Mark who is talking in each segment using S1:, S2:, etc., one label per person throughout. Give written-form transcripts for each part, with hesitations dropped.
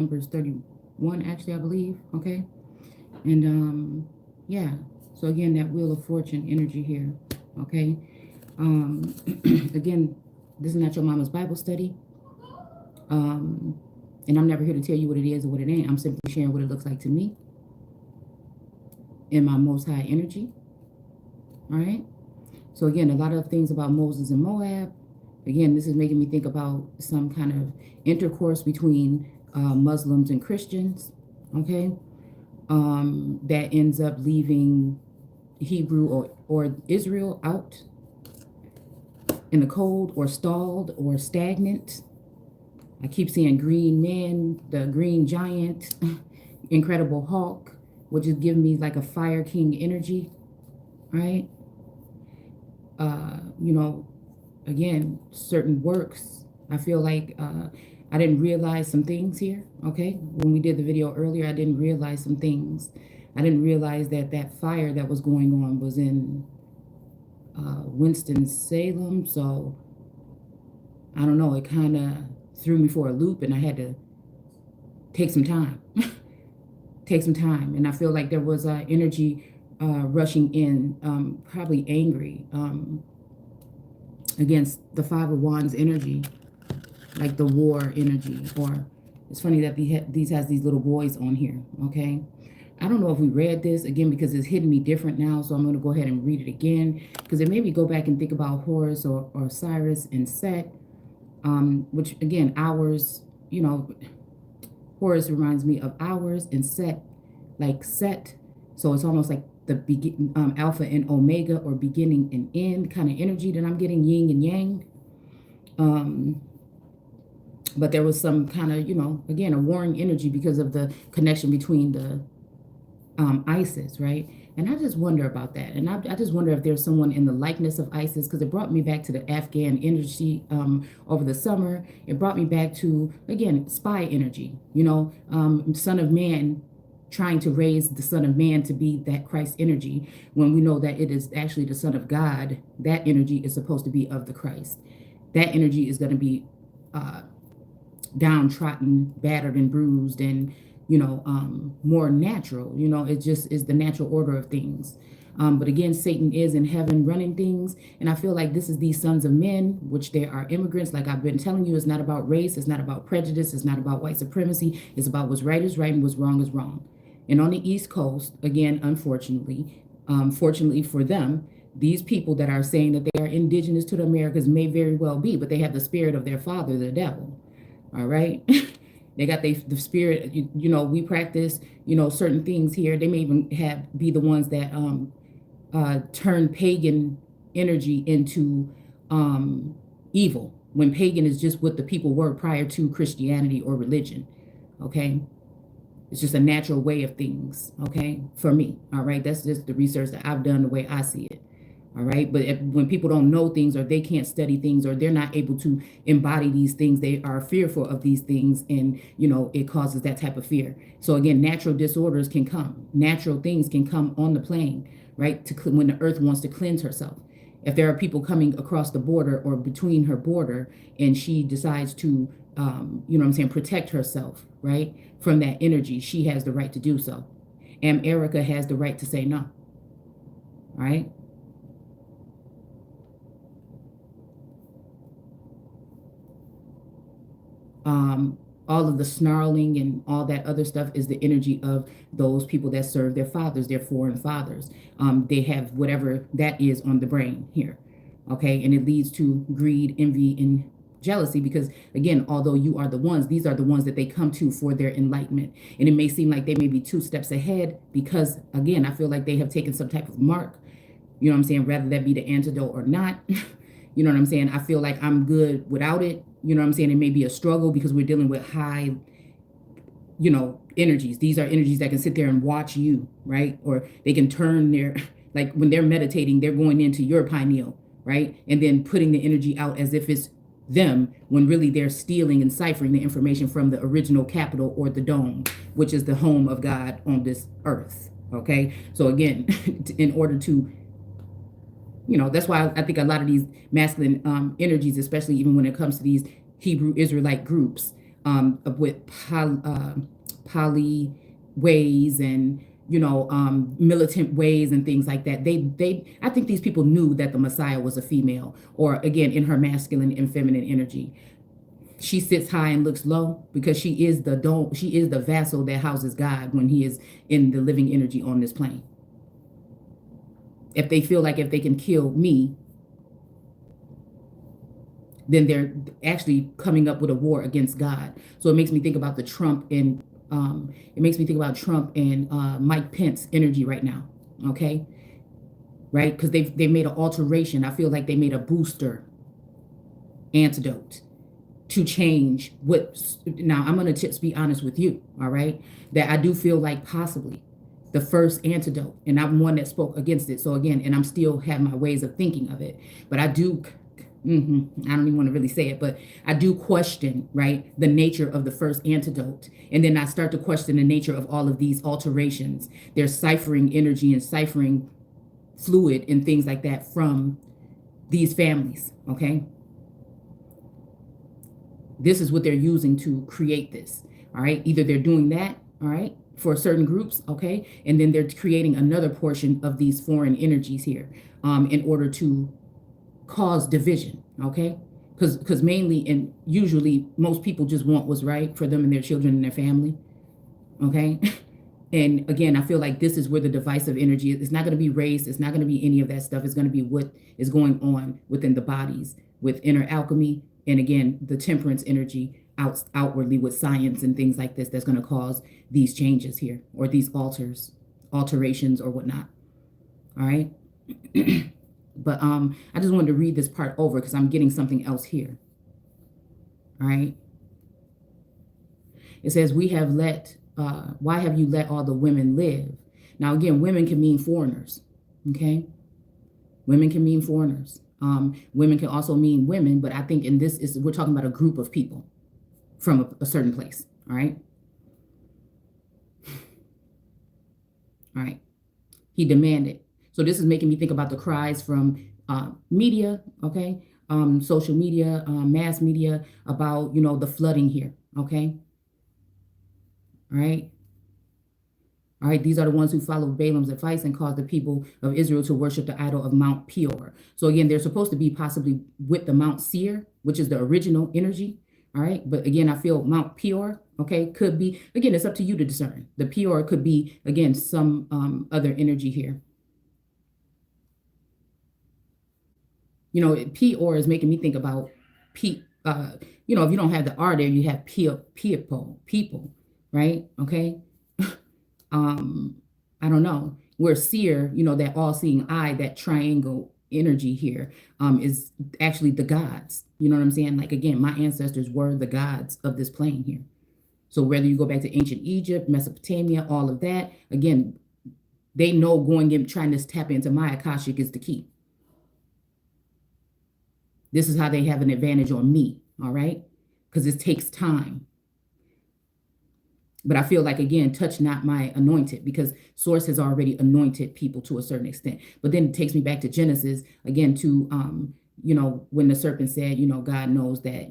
S1: Numbers 31, actually, I believe. Okay. And yeah. So again, that Wheel of Fortune energy here. Okay. Again, this is not your mama's Bible study. And I'm never here to tell you what it is or what it ain't. I'm simply sharing what it looks like to me in my most high energy. All right. So again, a lot of things about Moses and Moab. Again, this is making me think about some kind of intercourse between Muslims and Christians. Okay. That ends up leaving Hebrew or Israel out in the cold or stalled or stagnant. I keep seeing Green Man, the Green Giant, Incredible Hulk, which is giving me like a Fire King energy, right? You know, again, certain works. I feel like I didn't realize some things here, okay? When we did the video earlier, I didn't realize some things. I didn't realize that that fire that was going on was in Winston-Salem. So I don't know, it kind of threw me for a loop and I had to take some time. Take some time. And I feel like there was energy rushing in, probably angry against the Five of Wands energy, like the war energy. Or it's funny that these has these little boys on here, okay? I don't know if we read this again because it's hitting me different now, so I'm going to go ahead and read it again because it made me go back and think about Horus or Osiris and Set, which again, hours, you know, Horus reminds me of hours and Set, like Set. So it's almost like the Alpha and Omega or beginning and end kind of energy that I'm getting, yin and yang. But there was some kind of, you know, again, a warring energy because of the connection between the Isis, right? And I just wonder about that. And I just wonder if there's someone in the likeness of Isis, because it brought me back to the Afghan energy over the summer. It brought me back to, again, spy energy, you know, Son of Man trying to raise the Son of Man to be that Christ energy when we know that it is actually the Son of God. That energy is supposed to be of the Christ. That energy is going to be downtrodden, battered and bruised and, you know, more natural. You know, it just is the natural order of things. But again, Satan is in heaven running things. And I feel like this is these sons of men, which they are immigrants. Like I've been telling you, it's not about race. It's not about prejudice. It's not about white supremacy. It's about what's right is right and what's wrong is wrong. And on the East Coast, again, unfortunately, fortunately for them, these people that are saying that they are indigenous to the Americas may very well be, but they have the spirit of their father, the devil. All right. They got the spirit, you know, we practice, you know, certain things here. They may even be the ones that turn pagan energy into evil, when pagan is just what the people were prior to Christianity or religion. Okay. It's just a natural way of things. Okay. For me. All right. That's just the research that I've done the way I see it. All right. But when people don't know things or they can't study things or they're not able to embody these things, they are fearful of these things. And, you know, it causes that type of fear. So again, natural disorders can come. Natural things can come on the plane, right? When the earth wants to cleanse herself. If there are people coming across the border or between her border and she decides to, you know what I'm saying, protect herself, right, from that energy, she has the right to do so. And Erica has the right to say no. All right. All of the snarling and all that other stuff is the energy of those people that serve their fathers, their foreign fathers. They have whatever that is on the brain here. Okay. And it leads to greed, envy, and jealousy because, again, although you are the ones, these are the ones that they come to for their enlightenment. And it may seem like they may be 2 steps ahead because, again, I feel like they have taken some type of mark, you know what I'm saying, rather that be the antidote or not. You know what I'm saying? I feel like I'm good without it. You know what I'm saying? It may be a struggle because we're dealing with high, you know, energies. These are energies that can sit there and watch you, right? Or they can turn their, like when they're meditating, they're going into your pineal, right? And then putting the energy out as if it's them when really they're stealing and ciphering the information from the original capital or the dome, which is the home of God on this earth. Okay. So again, in order to, you know, that's why I think a lot of these masculine energies, especially even when it comes to these Hebrew Israelite groups, with poly ways and militant ways and things like that. I think these people knew that the Messiah was a female, or again in her masculine and feminine energy. She sits high and looks low because she is the dome. She is the vessel that houses God when he is in the living energy on this plane. If they feel like if they can kill me, then they're actually coming up with a war against God. So it makes me think about the Trump and Mike Pence energy right now. Okay, right? Because they made an alteration. I feel like they made a booster antidote to change what. Now I'm gonna just be honest with you. All right, that I do feel like possibly the first antidote, and I'm one that spoke against it. So again, and I'm still have my ways of thinking of it, but I do. I don't even want to really say it, but I do question, right, the nature of the first antidote. And then I start to question the nature of all of these alterations. They're ciphering energy and ciphering fluid and things like that from these families, okay? This is what they're using to create this, all right? Either they're doing that, all right, for certain groups, okay? And then they're creating another portion of these foreign energies here in order to cause division, okay? Because mainly and usually most people just want what's right for them and their children and their family, okay? And again, I feel like this is where the divisive energy is. It's not going to be race. It's not going to be any of that stuff. It's going to be what is going on within the bodies with inner alchemy. And again, the temperance energy outwardly with science and things like this that's going to cause these changes here or these alterations or whatnot. All right. But I just wanted to read this part over because I'm getting something else here. All right. It says, why have you let all the women live? Now, again, women can mean foreigners. Okay. Women can mean foreigners. Women can also mean women, but I think in this we're talking about a group of people from a certain place. All right. All right. He demanded. So this is making me think about the cries from media, okay, social media, mass media about, the flooding here, okay? All right. All right, these are the ones who followed Balaam's advice and caused the people of Israel to worship the idol of Mount Peor. So again, they're supposed to be possibly with the Mount Seir, which is the original energy. All right, but again, I feel Mount Peor, okay, could be, again, it's up to you to discern. The Peor could be, again, some other energy here. Peor is making me think about if you don't have the R there, you have people, right? Okay. I don't know. Where seer, that all-seeing eye, that triangle energy here, is actually the gods. You know what I'm saying? Like, again, my ancestors were the gods of this plane here. So whether you go back to ancient Egypt, Mesopotamia, all of that, again, they know going in, trying to tap into my Akashic is the key. This is how they have an advantage on me, all right? Because it takes time. But I feel like, again, touch not my anointed, because Source has already anointed people to a certain extent. But then it takes me back to Genesis, again, to, when the serpent said, God knows that,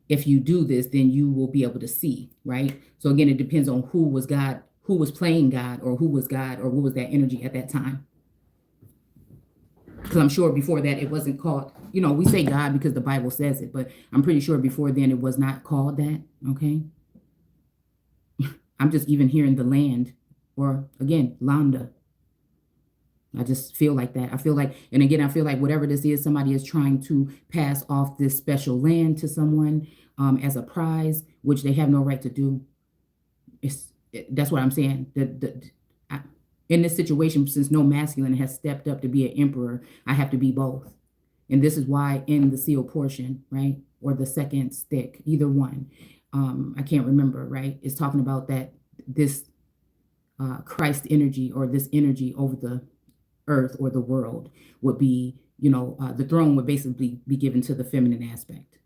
S1: if you do this, then you will be able to see, right? So again, it depends on who was God, who was playing God, or who was God, or what was that energy at that time. Because I'm sure before that it wasn't called, we say God because the Bible says it, but I'm pretty sure before then it was not called that, okay? I'm just even hearing the land, or again, Lambda. I just feel like that. I feel like whatever this is, somebody is trying to pass off this special land to someone as a prize, which they have no right to do. That's what I'm saying. In this situation, since no masculine has stepped up to be an emperor, I have to be both. And this is why in the seal portion, right, or the second stick, either one, I can't remember, right, is talking about that this Christ energy, or this energy over the earth or the world, would be, the throne would basically be given to the feminine aspect.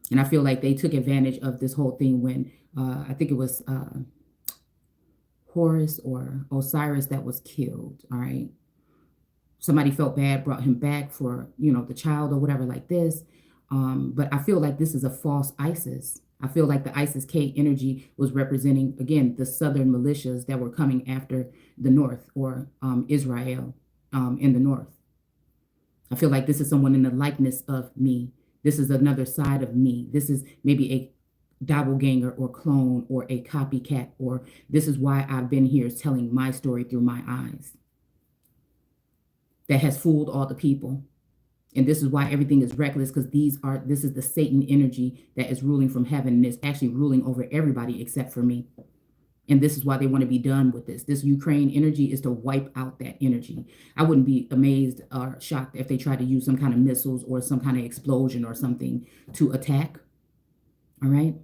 S1: And I feel like they took advantage of this whole thing when I think it was Horus or Osiris that was killed, all right? Somebody felt bad, brought him back for, the child or whatever like this. But I feel like this is a false ISIS. I feel like the ISIS-K energy was representing, again, the southern militias that were coming after the north, or Israel in the north. I feel like this is someone in the likeness of me. This is another side of me. This is maybe a doppelganger or clone or a copycat, or this is why I've been here telling my story through my eyes. That has fooled all the people. And this is why everything is reckless, because this is the Satan energy that is ruling from heaven, and it's actually ruling over everybody except for me. And this is why they want to be done with this. This Ukraine energy is to wipe out that energy. I wouldn't be amazed or shocked if they tried to use some kind of missiles or some kind of explosion or something to attack. All right.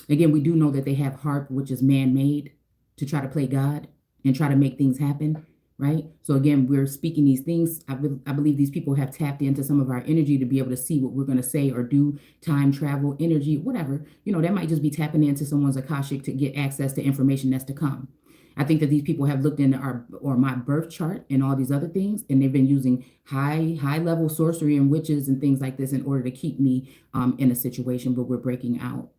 S1: Again, we do know that they have HAARP, which is man-made, to try to play God and try to make things happen. Right. So again, we're speaking these things. I believe these people have tapped into some of our energy to be able to see what we're going to say or do, time travel, energy, whatever. That might just be tapping into someone's Akashic to get access to information that's to come. I think that these people have looked into my birth chart and all these other things, and they've been using high level sorcery and witches and things like this in order to keep me in a situation, but we're breaking out.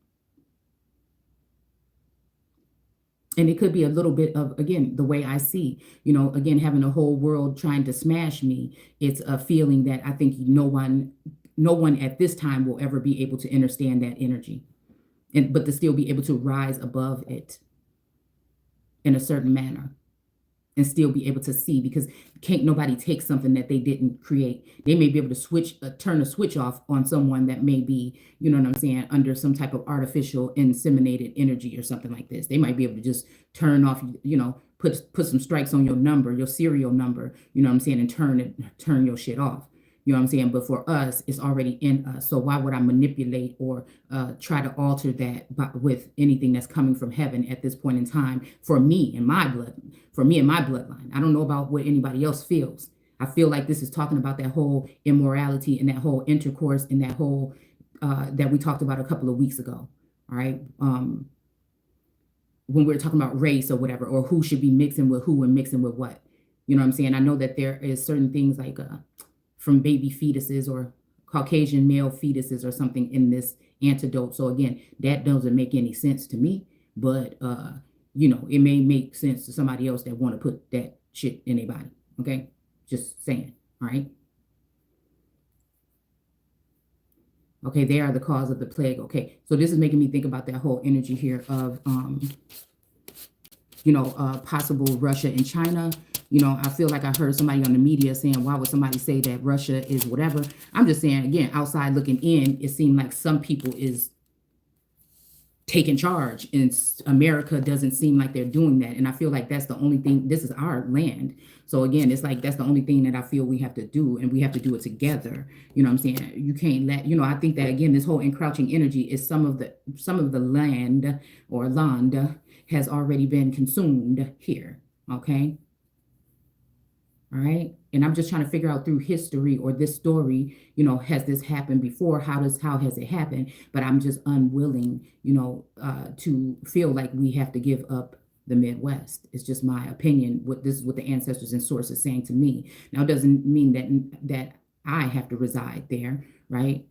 S1: And it could be a little bit of, again, the way I see, again, having the whole world trying to smash me. It's a feeling that I think no one at this time will ever be able to understand that energy, but to still be able to rise above it in a certain manner and still be able to see, because can't nobody take something that they didn't create. They may be able to turn a switch off on someone that may be, you know what I'm saying, under some type of artificial inseminated energy or something like this. They might be able to just turn off, put some strikes on your number, your serial number, you know what I'm saying, and turn your shit off. You know what I'm saying? But for us, it's already in us. So why would I manipulate or try to alter that with anything that's coming from heaven at this point in time for me and my bloodline? I don't know about what anybody else feels. I feel like this is talking about that whole immorality and that whole intercourse and that whole that we talked about a couple of weeks ago. All right. When we were talking about race or whatever, or who should be mixing with who and mixing with what. You know what I'm saying? I know that there is certain things like from baby fetuses or Caucasian male fetuses or something in this antidote. So again, that doesn't make any sense to me, but it may make sense to somebody else that want to put that shit in their body. Okay, just saying. All right. Okay, they are the cause of the plague. Okay, so this is making me think about that whole energy here of possible Russia and China. I feel like I heard somebody on the media saying, why would somebody say that Russia is whatever? I'm just saying, again, outside looking in, it seemed like some people is taking charge, and America doesn't seem like they're doing that. And I feel like that's the only thing. This is our land. So again, it's like that's the only thing that I feel we have to do, and we have to do it together. You know what I'm saying? You can't let, I think that, again, this whole encroaching energy is some of the land or land has already been consumed here. Okay. All right. And I'm just trying to figure out through history or this story, has this happened before? How has it happened? But I'm just unwilling, to feel like we have to give up the Midwest. It's just my opinion. This is what the ancestors and sources saying to me. Now, it doesn't mean that I have to reside there, right?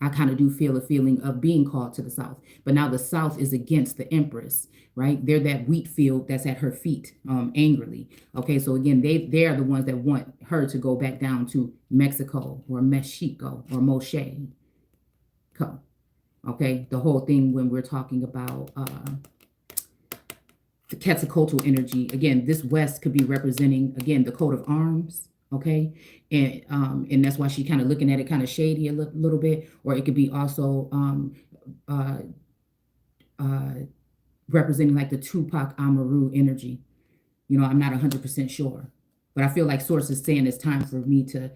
S1: I kind of do feel a feeling of being called to the South, but now the South is against the Empress, right? They're that wheat field that's at her feet, angrily. Okay, so again, they are the ones that want her to go back down to Mexico or Mexico or Moshe. Okay, the whole thing when we're talking about the Quetzalcoatl energy. Again, this West could be representing, again, the coat of arms. Okay, and that's why she kind of looking at it kind of shady a little bit, or it could be also representing like the Tupac Amaru energy. I'm not 100% sure, but I feel like sources saying it's time for me to,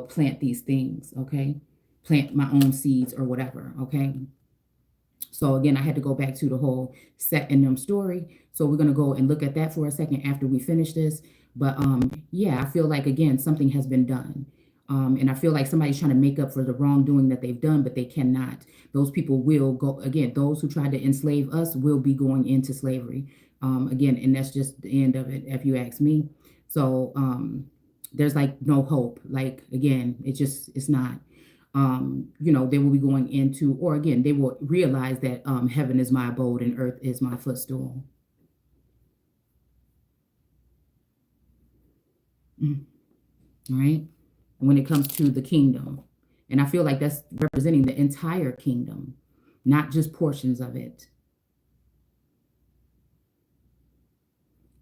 S1: plant these things. Okay, plant my own seeds or whatever. Okay. So again, I had to go back to the whole Set and them story. So we're gonna go and look at that for a second after we finish this. But yeah, I feel like, again, something has been done. And I feel like somebody's trying to make up for the wrongdoing that they've done, but they cannot. Those people will go, again, those who tried to enslave us will be going into slavery. Again, and that's just the end of it, if you ask me. So there's like no hope. Like, again, it's not. They will be going into, or again, they will realize that heaven is my abode and earth is my footstool. Mm. All right. And when it comes to the kingdom, and I feel like that's representing the entire kingdom, not just portions of it.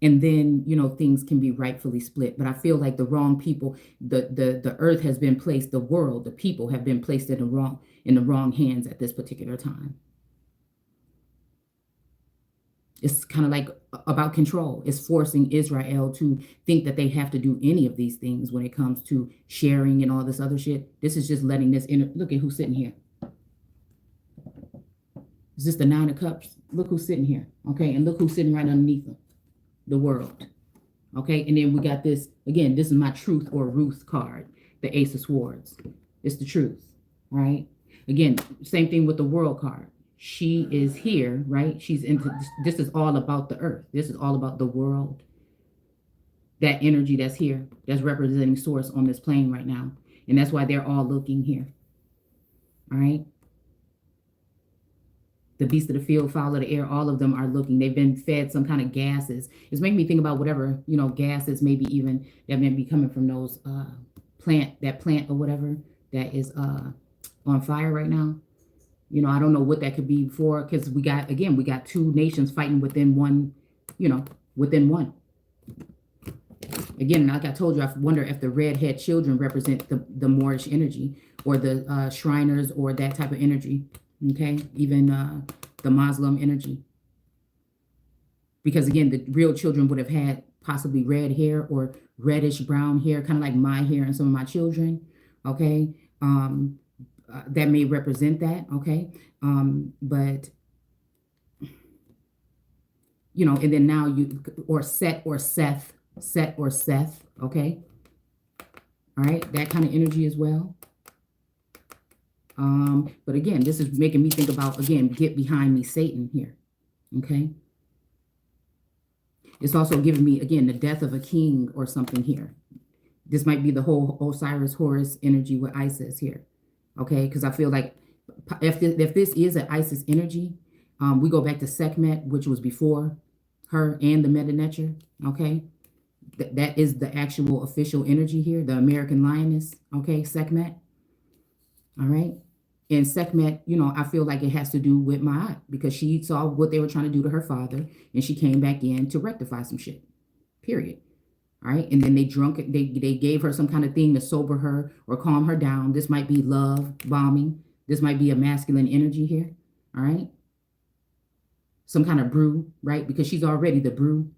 S1: And then, things can be rightfully split. But I feel like the wrong people, the earth has been placed, the world, the people have been placed in the wrong hands at this particular time. It's kind of like about control. It's forcing Israel to think that they have to do any of these things when it comes to sharing and all this other shit. This is just letting this look at who's sitting here. Is this the Nine of Cups? Look who's sitting here. Okay. And look who's sitting right underneath them. The world. Okay. And then we got this, again, this is my truth or Ruth card, the Ace of Swords. It's the truth. All right. Again, same thing with the world card. She is here, right? She's into this is all about the earth. This is all about the world. That energy that's here, that's representing source on this plane right now. And that's why they're all looking here. All right. The beast of the field, fowl of the air, all of them are looking. They've been fed some kind of gases. It's making me think about whatever, gases maybe even that may be coming from those plant or whatever that is on fire right now. I don't know what that could be for, because we got two nations fighting within one, within one. Again, like I told you, I wonder if the redhead children represent the Moorish energy or the Shriners or that type of energy. Okay, even the Muslim energy. Because again, the real children would have had possibly red hair or reddish brown hair, kind of like my hair and some of my children. Okay. That may represent that, okay? But, and then now or Seth, okay? All right, that kind of energy as well. But again, this is making me think about, again, get behind me, Satan here, okay? It's also giving me, again, the death of a king or something here. This might be the whole Osiris Horus energy with Isis here. Okay, because I feel like if this is an Isis energy, we go back to Sekhmet, which was before her and the Meta Neter. Okay, that is the actual official energy here, the American lioness. Okay, Sekhmet. All right, and Sekhmet, I feel like it has to do with Ma'at, because she saw what they were trying to do to her father, and she came back in to rectify some shit. Period. All right. And then they gave her some kind of thing to sober her or calm her down. This might be love bombing. This might be a masculine energy here. All right. Some kind of brew, right? Because she's already the brew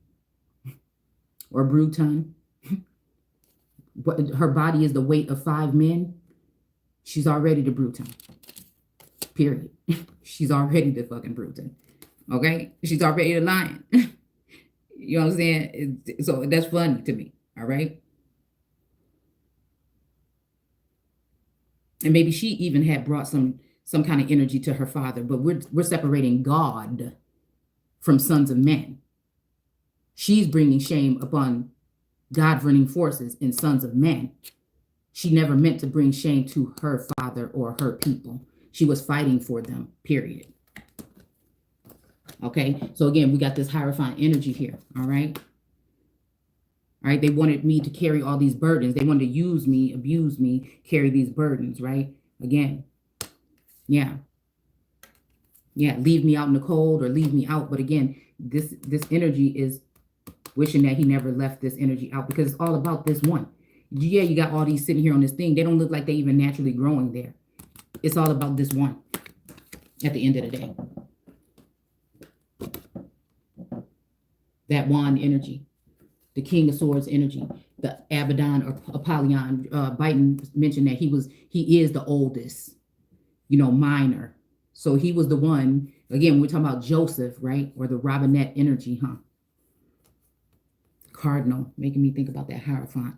S1: or brew ton. But her body is the weight of 5 men. She's already the brew ton. Period. She's already the fucking brew ton. Okay. She's already the lion. You know what I'm saying? So that's funny to me. All right. And maybe she even had brought some kind of energy to her father, but we're separating God from sons of men. She's bringing shame upon God-running forces in sons of men. She never meant to bring shame to her father or her people. She was fighting for them, period. Okay, so again, we got this Hierophant energy here, all right? All right, they wanted me to carry all these burdens. They wanted to use me, abuse me, carry these burdens, right? Again, yeah. Yeah, leave me out in the cold or leave me out. But again, this energy is wishing that he never left this energy out, because it's all about this one. Yeah, you got all these sitting here on this thing. They don't look like they even naturally growing there. It's all about this one at the end of the day. That wand energy, the King of Swords energy, the Abaddon or Apollyon. Biden mentioned that he is the oldest, minor. So he was the one, again, we're talking about Joseph, right? Or the Robinette energy, huh? Cardinal, making me think about that Hierophant.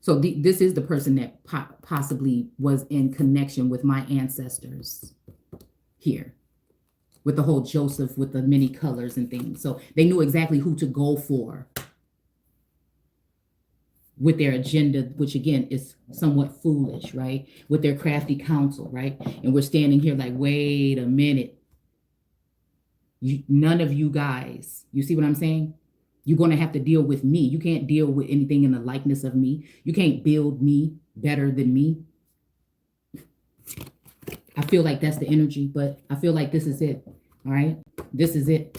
S1: So this is the person that possibly was in connection with my ancestors here, with the whole Joseph, with the many colors and things. So they knew exactly who to go for. with their agenda, which again is somewhat foolish, right? With their crafty counsel, right? And we're standing here like, wait a minute. None of you guys, you see what I'm saying? You're going to have to deal with me. You can't deal with anything in the likeness of me. You can't build me better than me. I feel like that's the energy, but I feel like this is it. All right. This is it.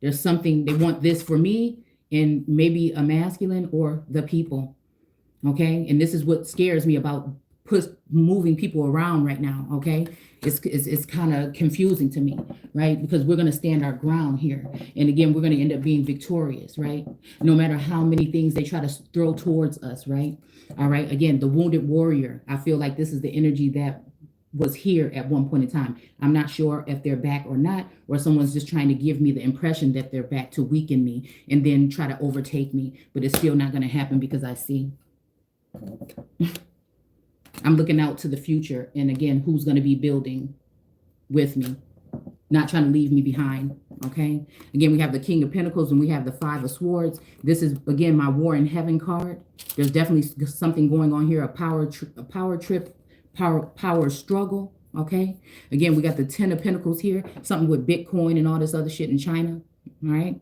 S1: There's something, they want this for me and maybe a masculine or the people. Okay. And this is what scares me about moving people around right now. Okay. It's kind of confusing to me, right? Because we're going to stand our ground here. And again, we're going to end up being victorious, right? No matter how many things they try to throw towards us, right? All right. Again, the wounded warrior. I feel like this is the energy that was here at one point in time. I'm not sure if they're back or not, or someone's just trying to give me the impression that they're back to weaken me and then try to overtake me. But it's still not going to happen because I see. I'm looking out to the future. And again, who's going to be building with me, not trying to leave me behind. Okay. Again, we have the King of Pentacles and we have the Five of Swords. This is, again, my War in Heaven card. There's definitely something going on here, a power trip, power struggle. Okay. Again, we got the Ten of Pentacles here, something with Bitcoin and all this other shit in China. All right.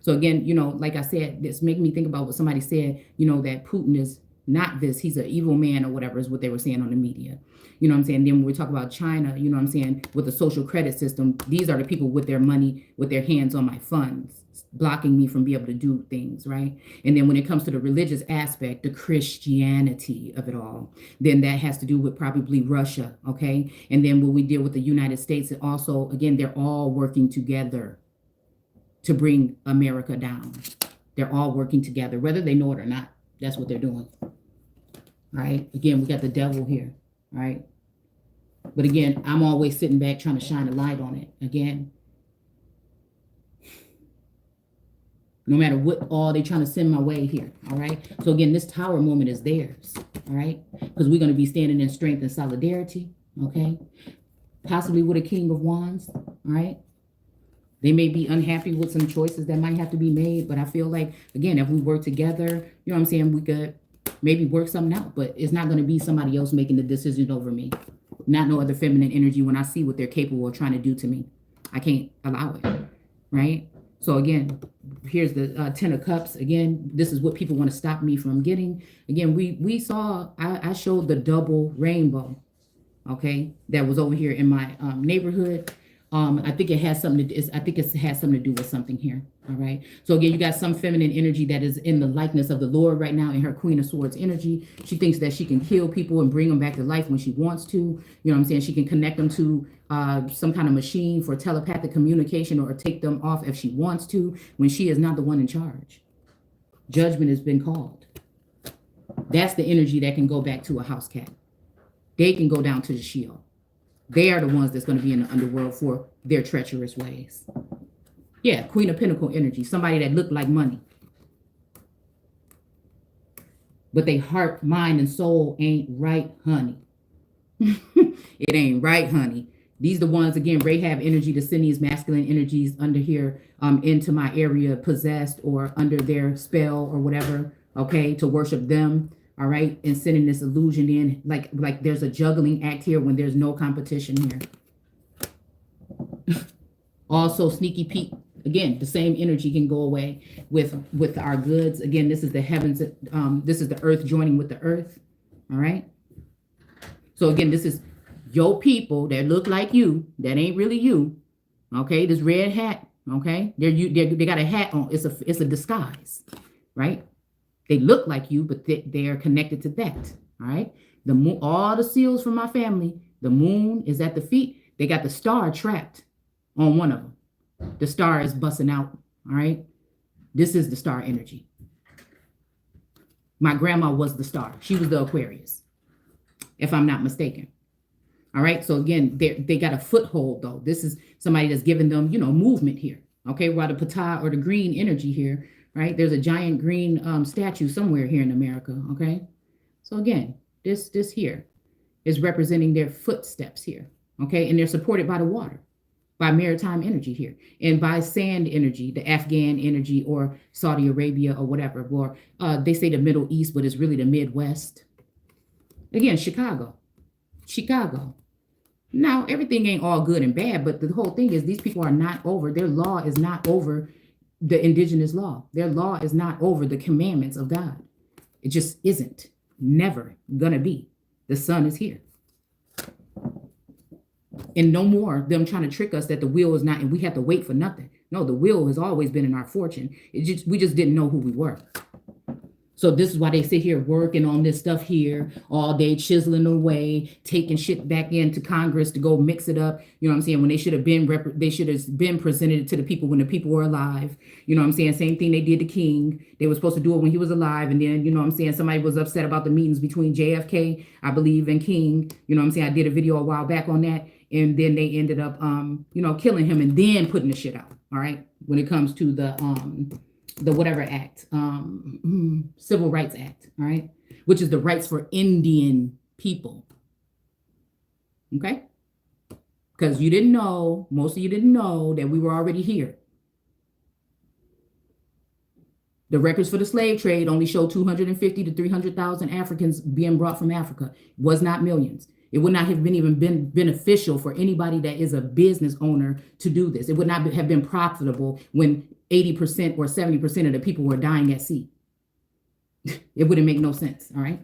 S1: So again, you know, like I said, this made me think about what somebody said, you know, that Putin is not this, he's an evil man or whatever is what they were saying on the media. You know what I'm saying? Then when we talk about China, you know what I'm saying, with the social credit system, these are the people with their money, with their hands on my funds, blocking me from being able to do things, right? And then when it comes to the religious aspect, the Christianity of it all, then that has to do with probably Russia, okay? And then when we deal with the United States, and also, again, they're all working together to bring America down. They're all working together, whether they know it or not. That's what they're doing. All right. Again, we got the devil here. All right. But again, I'm always sitting back trying to shine a light on it. Again, no matter what all they're trying to send my way here. All right. So again, this tower moment is theirs. All right. Because we're going to be standing in strength and solidarity. Okay. Possibly with a King of Wands. All right. They may be unhappy with some choices that might have to be made. But I feel like, again, if we work together, you know what I'm saying, we could maybe work something out. But it's not going to be somebody else making the decision over me. Not no other feminine energy when I see what they're capable of trying to do to me. I can't allow it. Right? So again, here's the Ten of Cups. Again, this is what people want to stop me from getting. Again, we saw, I showed the double rainbow. Okay? That was over here in my neighborhood. I think it has something to do, I think it has something to do with something here. All right. So again, you got some feminine energy that is in the likeness of the Lord right now in her Queen of Swords energy. She thinks that she can kill people and bring them back to life when she wants to. You know what I'm saying? She can connect them to some kind of machine for telepathic communication or take them off if she wants to, when she is not the one in charge. Judgment has been called. That's the energy that can go back to a house cat. They can go down to the Sheol. They are the ones that's going to be in the underworld for their treacherous ways. Yeah, Queen of Pentacle energy. Somebody that looked like money. But they heart, mind, and soul ain't right, honey. It ain't right, honey. These the ones, again, Rahab energy to send these masculine energies under here into my area, possessed or under their spell or whatever, okay, to worship them. All right. And sending this illusion in like there's a juggling act here when there's no competition here. Also, sneaky Pete. Again, the same energy can go away with our goods. Again, this is the heavens. This is the earth joining with the earth. All right. So again, this is your people that look like you. That ain't really you. Okay. This red hat. Okay. They got a hat on. It's a disguise. Right. They look like you, but they are connected to that. All right. The moon, all the seals from my family, the moon is at the feet. They got the star trapped on one of them. The star is busting out. All right. This is the star energy. My grandma was the star. She was the Aquarius, if I'm not mistaken. All right. So again, they got a foothold, though. This is somebody that's giving them, movement here. Okay. While the Ptah or the green energy here. Right? There's a giant green statue somewhere here in America. Okay. So again, this here is representing their footsteps here. Okay. And they're supported by the water. by maritime energy here, and by sand energy, the Afghan energy or Saudi Arabia or whatever, or they say the Middle East, but it's really the Midwest. Again, Chicago. Now, everything ain't all good and bad, but the whole thing is these people are not over, their law is not over the indigenous law. Their law is not over the commandments of God. It just isn't. Never gonna be. The sun is here. And no more them trying to trick us that the will is not, and we have to wait for nothing. No, the will has always been in our fortune. We just didn't know who we were. So this is why they sit here working on this stuff here all day, chiseling away, taking shit back into Congress to go mix it up. You know what I'm saying? When they should have been presented to the people when the people were alive. You know what I'm saying? Same thing they did to King. They were supposed to do it when he was alive. And then, you know what I'm saying? Somebody was upset about the meetings between JFK, I believe, and King. You know what I'm saying? I did a video a while back on that. And then they ended up, killing him and then putting the shit out. All right. When it comes to the whatever act, Civil Rights Act, all right, which is the rights for Indian people. Okay? Because you didn't know, most of you didn't know that we were already here. The records for the slave trade only show 250 to 300,000 Africans being brought from Africa. It was not millions. It would not have been beneficial for anybody that is a business owner to do this. It would not have been profitable when 80% or 70% of the people were dying at sea. It wouldn't make no sense. All right.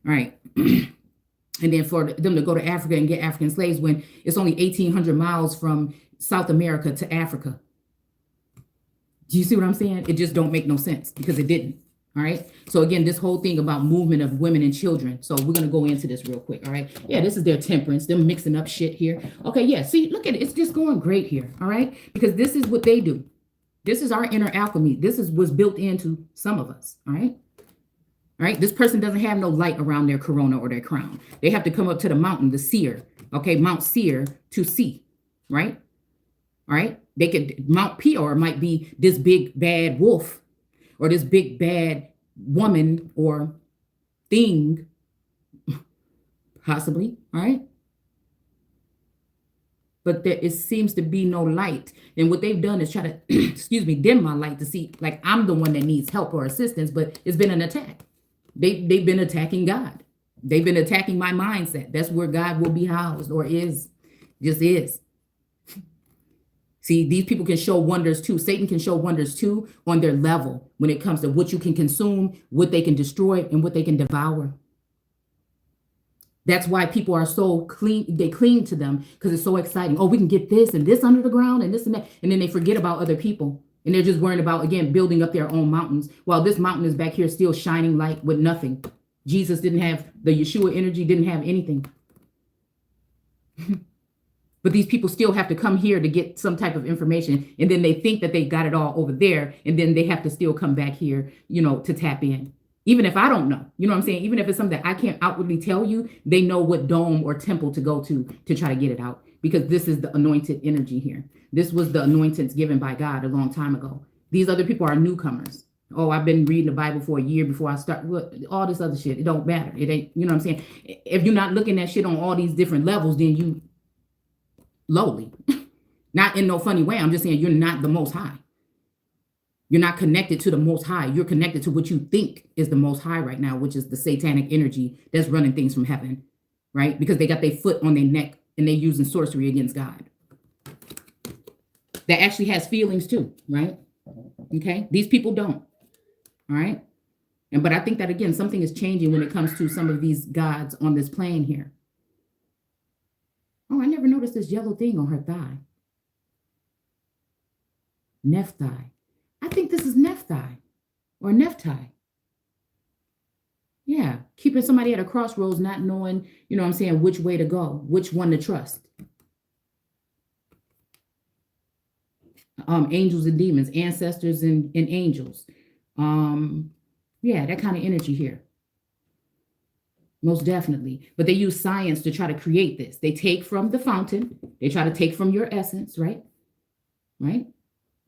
S1: All right. And then for them to go to Africa and get African slaves when it's only 1,800 miles from South America to Africa. Do you see what I'm saying? It just don't make no sense because it didn't. All right. So again, this whole thing about movement of women and children. So we're going to go into this real quick. All right. Yeah, this is their temperance. Them mixing up shit here. Okay. Yeah. See, look at it. It's just going great here. All right. Because this is what they do. This is our inner alchemy. This is what's built into some of us. All right. All right. This person doesn't have no light around their corona or their crown. They have to come up to the mountain, the seer. Okay. Mount Seir to see. Right. All right. They could, Mount Peor might be this big bad wolf or this big bad woman or thing, possibly, all right? But there seems to be no light. And what they've done is try to, dim my light to see, like I'm the one that needs help or assistance, but it's been an attack. They've been attacking God. They've been attacking my mindset. That's where God will be housed or is, just is. See, these people can show wonders too. Satan can show wonders too on their level when it comes to what you can consume, what they can destroy, and what they can devour. That's why people are so clean. They cling to them because it's so exciting. Oh, we can get this and this under the ground and this and that. And then they forget about other people. And they're just worrying about, again, building up their own mountains. While this mountain is back here still shining light with nothing. Jesus didn't have, the Yeshua energy didn't have anything. But these people still have to come here to get some type of information. And then they think that they got it all over there. And then they have to still come back here, to tap in. Even if I don't know, you know what I'm saying? Even if it's something that I can't outwardly tell you, they know what dome or temple to go to try to get it out. Because this is the anointed energy here. This was the anointings given by God a long time ago. These other people are newcomers. Oh, I've been reading the Bible for a year before I start. Well, all this other shit, it don't matter. It ain't, you know what I'm saying? If you're not looking at shit on all these different levels, then you lowly. Not in no funny way. I'm just saying you're not the most high. You're not connected to the most high. You're connected to what you think is the most high right now, which is the satanic energy that's running things from heaven, right? Because they got their foot on their neck and they're using sorcery against God. That actually has feelings too, right? Okay. These people don't. All right. But I think that, again, something is changing when it comes to some of these gods on this plane here. Oh, I never noticed this yellow thing on her thigh. Nephthai. I think this is Nephthai or Nephthai. Yeah, keeping somebody at a crossroads, not knowing, which way to go, which one to trust. Angels and demons, ancestors and angels. Yeah, that kind of energy here. Most definitely. But they use science to try to create this. They take from the fountain. They try to take from your essence, right? Right?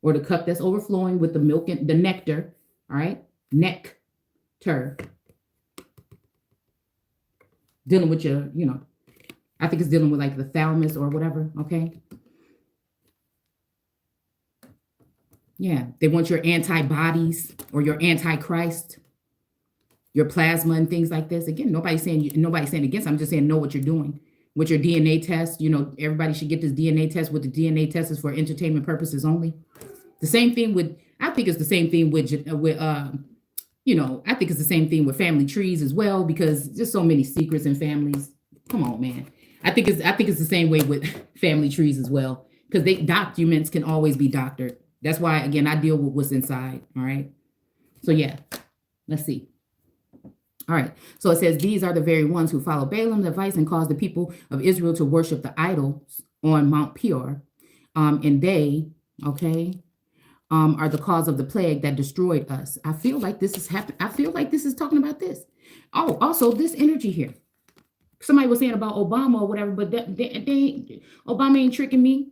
S1: Or the cup that's overflowing with the milk and the nectar. All right? Nectar. Dealing with your, I think it's dealing with like the thalamus or whatever. Okay? Yeah, they want your antibodies or your antichrist, your plasma and things like this. Again, nobody's saying against. I'm just saying know what you're doing with your DNA test. You know, everybody should get this DNA test. With the DNA test is for entertainment purposes only. The same thing with. I think it's the same thing with you know, I think it's the same thing with family trees as well, because there's so many secrets in families. Come on, man. I think it's the same way with family trees as well, because they documents can always be doctored. That's why again I deal with what's inside. All right. So yeah, let's see. All right. So it says these are the very ones who follow Balaam's advice and caused the people of Israel to worship the idols on Mount Peor. And they, okay, are the cause of the plague that destroyed us. I feel like this is happening. I feel like this is talking about this. Oh, also this energy here. Somebody was saying about Obama or whatever, but Obama ain't tricking me.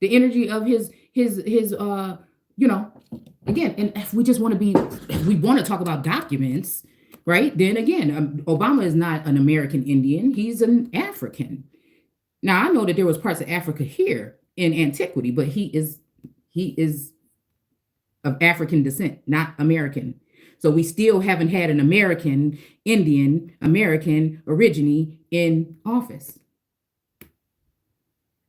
S1: The energy of his you know, again, and if we just want to be, if we want to talk about documents, right? Then again, Obama is not an American Indian. He's an African. Now I know that there was parts of Africa here in antiquity, but he is of African descent, not American. So we still haven't had an American Indian, American origine in office.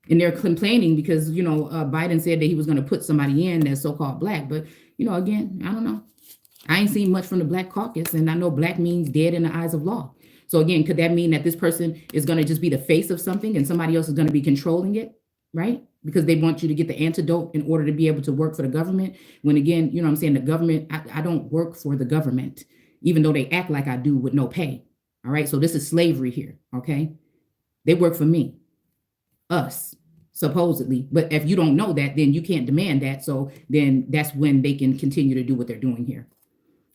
S1: And they're complaining because, you know, Biden said that he was going to put somebody in that's so-called black. But, you know, again, I don't know. I ain't seen much from the Black Caucus, and I know black means dead in the eyes of law. So again, could that mean that this person is going to just be the face of something and somebody else is going to be controlling it, right? Because they want you to get the antidote in order to be able to work for the government. When again, you know what I'm saying, the government, I don't work for the government, even though they act like I do with no pay. All right. So this is slavery here. Okay. They work for me, us, supposedly. But if you don't know that, then you can't demand that. So then that's when they can continue to do what they're doing here.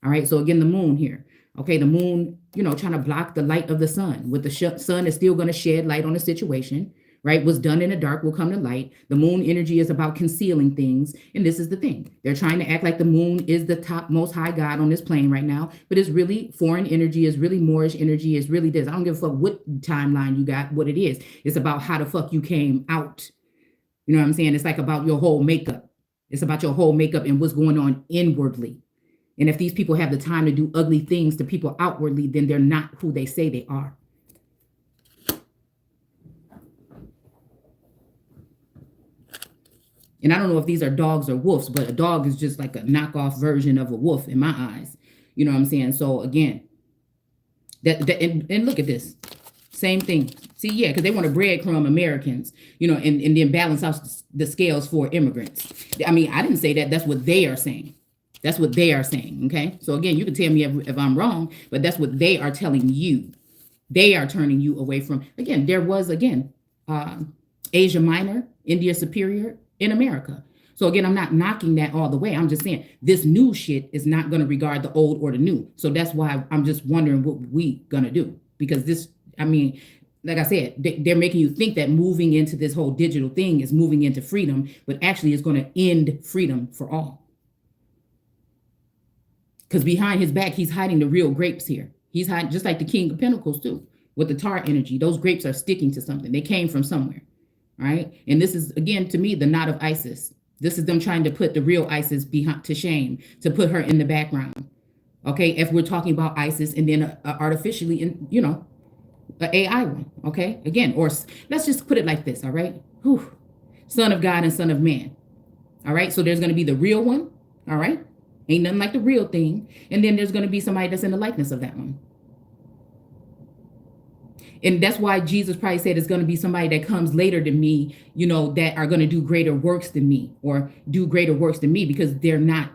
S1: All right. So again, the moon here. Okay. The moon, you know, trying to block the light of the sun. With the sun is still going to shed light on the situation. Right? What's done in the dark will come to light. The moon energy is about concealing things. And this is the thing. They're trying to act like the moon is the top most high God on this plane right now. But it's really foreign energy, is really Moorish energy, is really this. I don't give a fuck what timeline you got, what it is. It's about how the fuck you came out. You know what I'm saying? It's like about your whole makeup. It's about your whole makeup and what's going on inwardly. And if these people have the time to do ugly things to people outwardly, then they're not who they say they are. And I don't know if these are dogs or wolves, but a dog is just like a knockoff version of a wolf in my eyes. You know what I'm saying? So again, and look at this. Same thing. See, yeah, because they want to breadcrumb Americans, you know, and then balance out the scales for immigrants. I mean, I didn't say that. That's what they are saying. That's what they are saying. Okay. So again, you can tell me if I'm wrong, but that's what they are telling you. They are turning you away from, again, there was, again, Asia Minor, India Superior in America. So again, I'm not knocking that all the way. I'm just saying this new shit is not going to regard the old or the new. So that's why I'm just wondering what we going to do. Because this, I mean, like I said, they're making you think that moving into this whole digital thing is moving into freedom, but actually it's going to end freedom for all. Because behind his back, he's hiding the real grapes here. He's hiding, just like the King of Pentacles too, with the tar energy. Those grapes are sticking to something. They came from somewhere. Right. And this is, again, to me, the knot of Isis. This is them trying to put the real Isis behind to shame, to put her in the background. OK, if we're talking about Isis and then artificially, in, you know, an AI one. OK, again, or let's just put it like this. All right. Whew. Son of God and son of man. All right. So there's going to be the real one. All right. Ain't nothing like the real thing. And then there's going to be somebody that's in the likeness of that one. And that's why Jesus probably said it's going to be somebody that comes later than me, you know, that are going to do greater works than me or do greater works than me, because they're not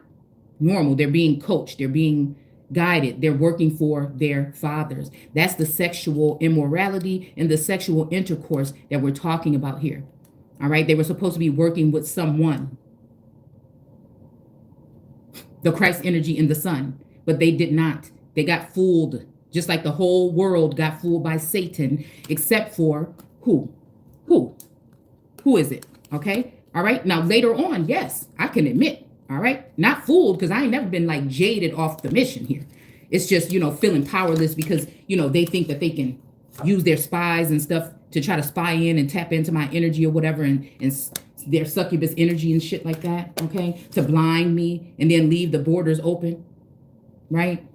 S1: normal. They're being coached. They're being guided. They're working for their fathers. That's the sexual immorality and the sexual intercourse that we're talking about here. All right. They were supposed to be working with someone, the Christ energy in the sun, but they did not. They got fooled. Just like the whole world got fooled by Satan, except for who? Who is it? Okay. All right. Now, later on, yes, I can admit. All right. Not fooled, because I ain't never been like jaded off the mission here. It's just, you know, feeling powerless because, you know, they think that they can use their spies and stuff to try to spy in and tap into my energy or whatever and their succubus energy and shit like that, okay, to blind me and then leave the borders open, right?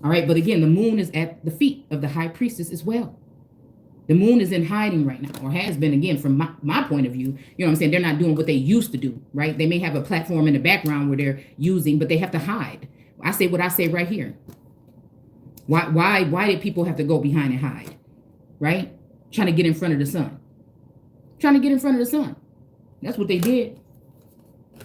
S1: All right, but again, the moon is at the feet of the high priestess as well. The moon is in hiding right now, or has been, again, from my point of view. You know what I'm saying? They're not doing what they used to do, right? They may have a platform in the background where they're using, but they have to hide. I say what I say right here. Why did people have to go behind and hide, right? Trying to get in front of the sun. Trying to get in front of the sun. That's what they did.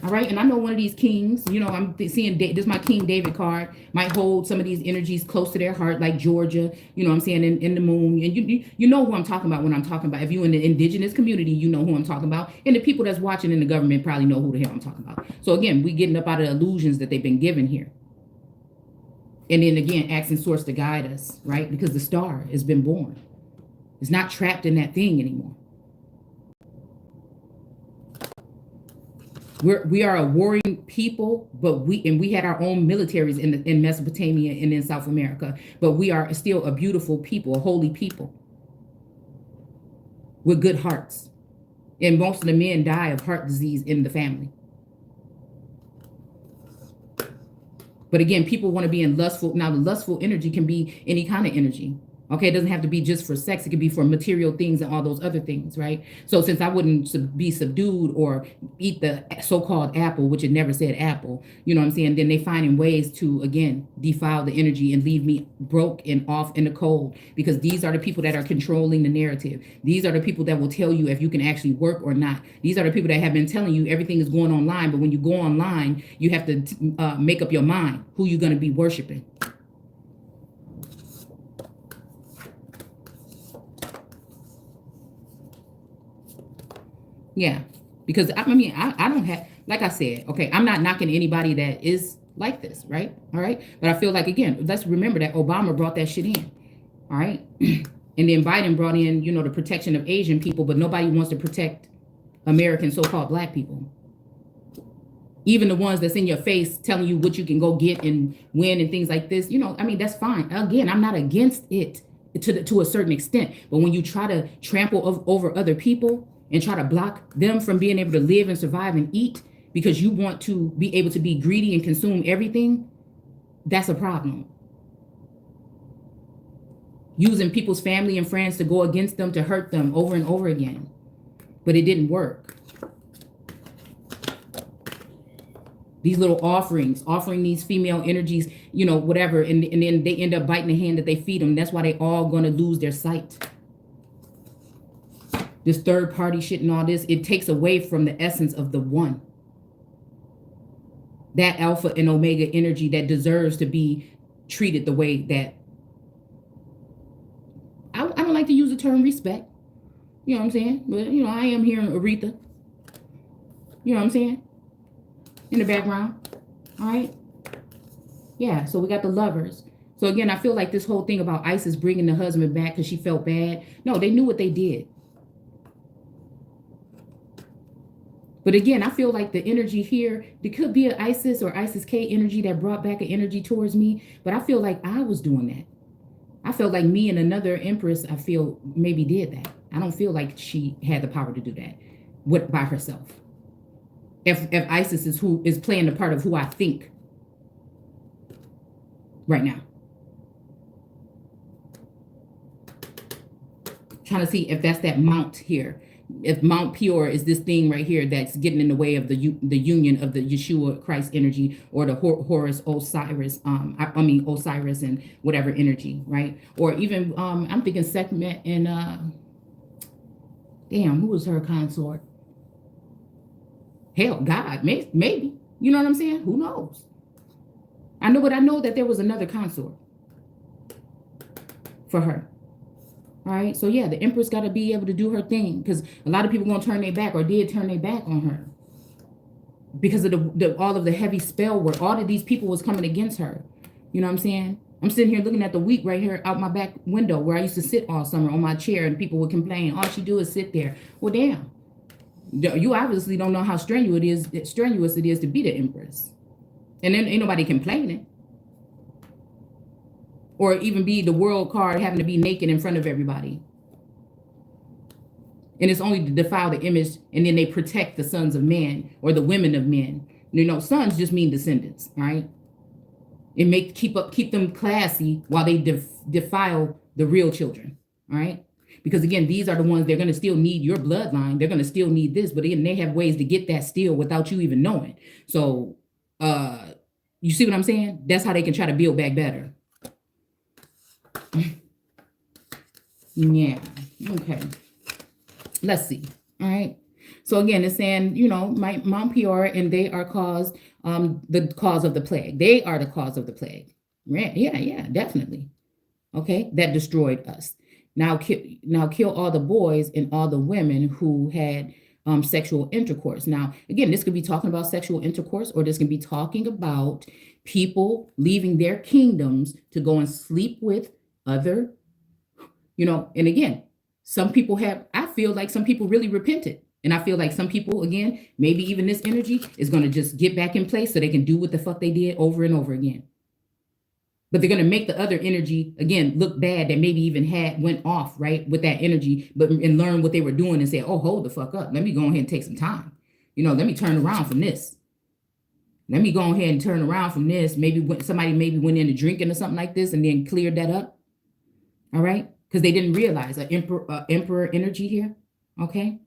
S1: All right, and I know one of these kings, you know, I'm seeing this is my King David card, might hold some of these energies close to their heart, like Georgia, you know what I'm saying, in the moon. And you know who I'm talking about when I'm talking about. If you're in the indigenous community, you know who I'm talking about. And the people that's watching in the government probably know who the hell I'm talking about. So again, we getting up out of the illusions that they've been given here. And then again, asking source to guide us, right? Because the star has been born. It's not trapped in that thing anymore. We are a warring people, but we had our own militaries in Mesopotamia and in South America, but we are still a beautiful people, a holy people with good hearts. And most of the men die of heart disease in the family. But again, people want to be in lustful. Now, the lustful energy can be any kind of energy. Okay, it doesn't have to be just for sex. It could be for material things and all those other things, right? So since I wouldn't be subdued or eat the so-called apple, which it never said apple, you know what I'm saying? Then they finding ways to, again, defile the energy and leave me broke and off in the cold, because these are the people that are controlling the narrative. These are the people that will tell you if you can actually work or not. These are the people that have been telling you everything is going online, but when you go online, you have to make up your mind who you're going to be worshiping. Yeah, because I mean, I don't have, like I said, okay, I'm not knocking anybody that is like this, right? All right. But I feel like, again, let's remember that Obama brought that shit in. All right. And then Biden brought in, you know, the protection of Asian people, but nobody wants to protect American so-called black people. Even the ones that's in your face telling you what you can go get and win and things like this, you know, I mean, that's fine. Again, I'm not against it to a certain extent. But when you try to trample over other people, and try to block them from being able to live and survive and eat because you want to be able to be greedy and consume everything, that's a problem. Using people's family and friends to go against them, to hurt them over and over again. But it didn't work. These little offerings, offering these female energies, you know, whatever, and then they end up biting the hand that they feed them. That's why they all gonna lose their sight. This third party shit and all this, it takes away from the essence of the one. That alpha and omega energy that deserves to be treated the way that, I don't like to use the term respect. You know what I'm saying? But, you know, I am hearing Aretha. You know what I'm saying? In the background. All right? Yeah, so we got the lovers. So again, I feel like this whole thing about Isis bringing the husband back because she felt bad. No, they knew what they did. But again, I feel like the energy here, there could be an Isis or Isis K energy that brought back an energy towards me. But I feel like I was doing that. I felt like me and another empress, I feel maybe did that. I don't feel like she had the power to do that by herself. If Isis is who is playing the part of who I think right now. Trying to see if that's that mount here. If Mount Pure is this thing right here that's getting in the way of the union of the Yeshua Christ energy, or the Horus Osiris, Osiris and whatever energy, right? Or even I'm thinking Sekhmet and damn, who was her consort? Hell, God, maybe. You know what I'm saying? Who knows? I know that there was another consort for her. All right, so yeah, the Empress got to be able to do her thing, because a lot of people going to turn their back, or did turn their back on her because of all of the heavy spell work. All of these people was coming against her. You know what I'm saying? I'm sitting here looking at the wheat right here out my back window where I used to sit all summer on my chair, and people would complain, all she do is sit there. Well, damn. You obviously don't know how strenuous it is to be the Empress. And then ain't nobody complaining. Or even be the world card having to be naked in front of everybody. And it's only to defile the image, and then they protect the sons of men or the women of men. You know, sons just mean descendants, right? And keep them classy while they defile the real children, all right? Because again, these are the ones, they're going to still need your bloodline. They're going to still need this, but again, they have ways to get that still without you even knowing. So, you see what I'm saying? That's how they can try to build back better. Yeah. Okay. Let's see. All right. So again, it's saying, you know, my Mount Peor, and they are the cause of the plague. They are the cause of the plague. Right? Yeah, definitely. Okay. That destroyed us. Now kill all the boys and all the women who had sexual intercourse. Now, again, this could be talking about sexual intercourse, or this can be talking about people leaving their kingdoms to go and sleep with other, you know, and again, I feel like some people really repented. And I feel like some people, again, maybe even this energy is going to just get back in place so they can do what the fuck they did over and over again. But they're going to make the other energy, again, look bad, that maybe even went off, right, with that energy, and learn what they were doing and say, oh, hold the fuck up. Let me go ahead and take some time. You know, let me turn around from this. Let me go ahead and turn around from this. Maybe somebody went into drinking or something like this and then cleared that up. All right. Because they didn't realize an emperor energy here. Okay.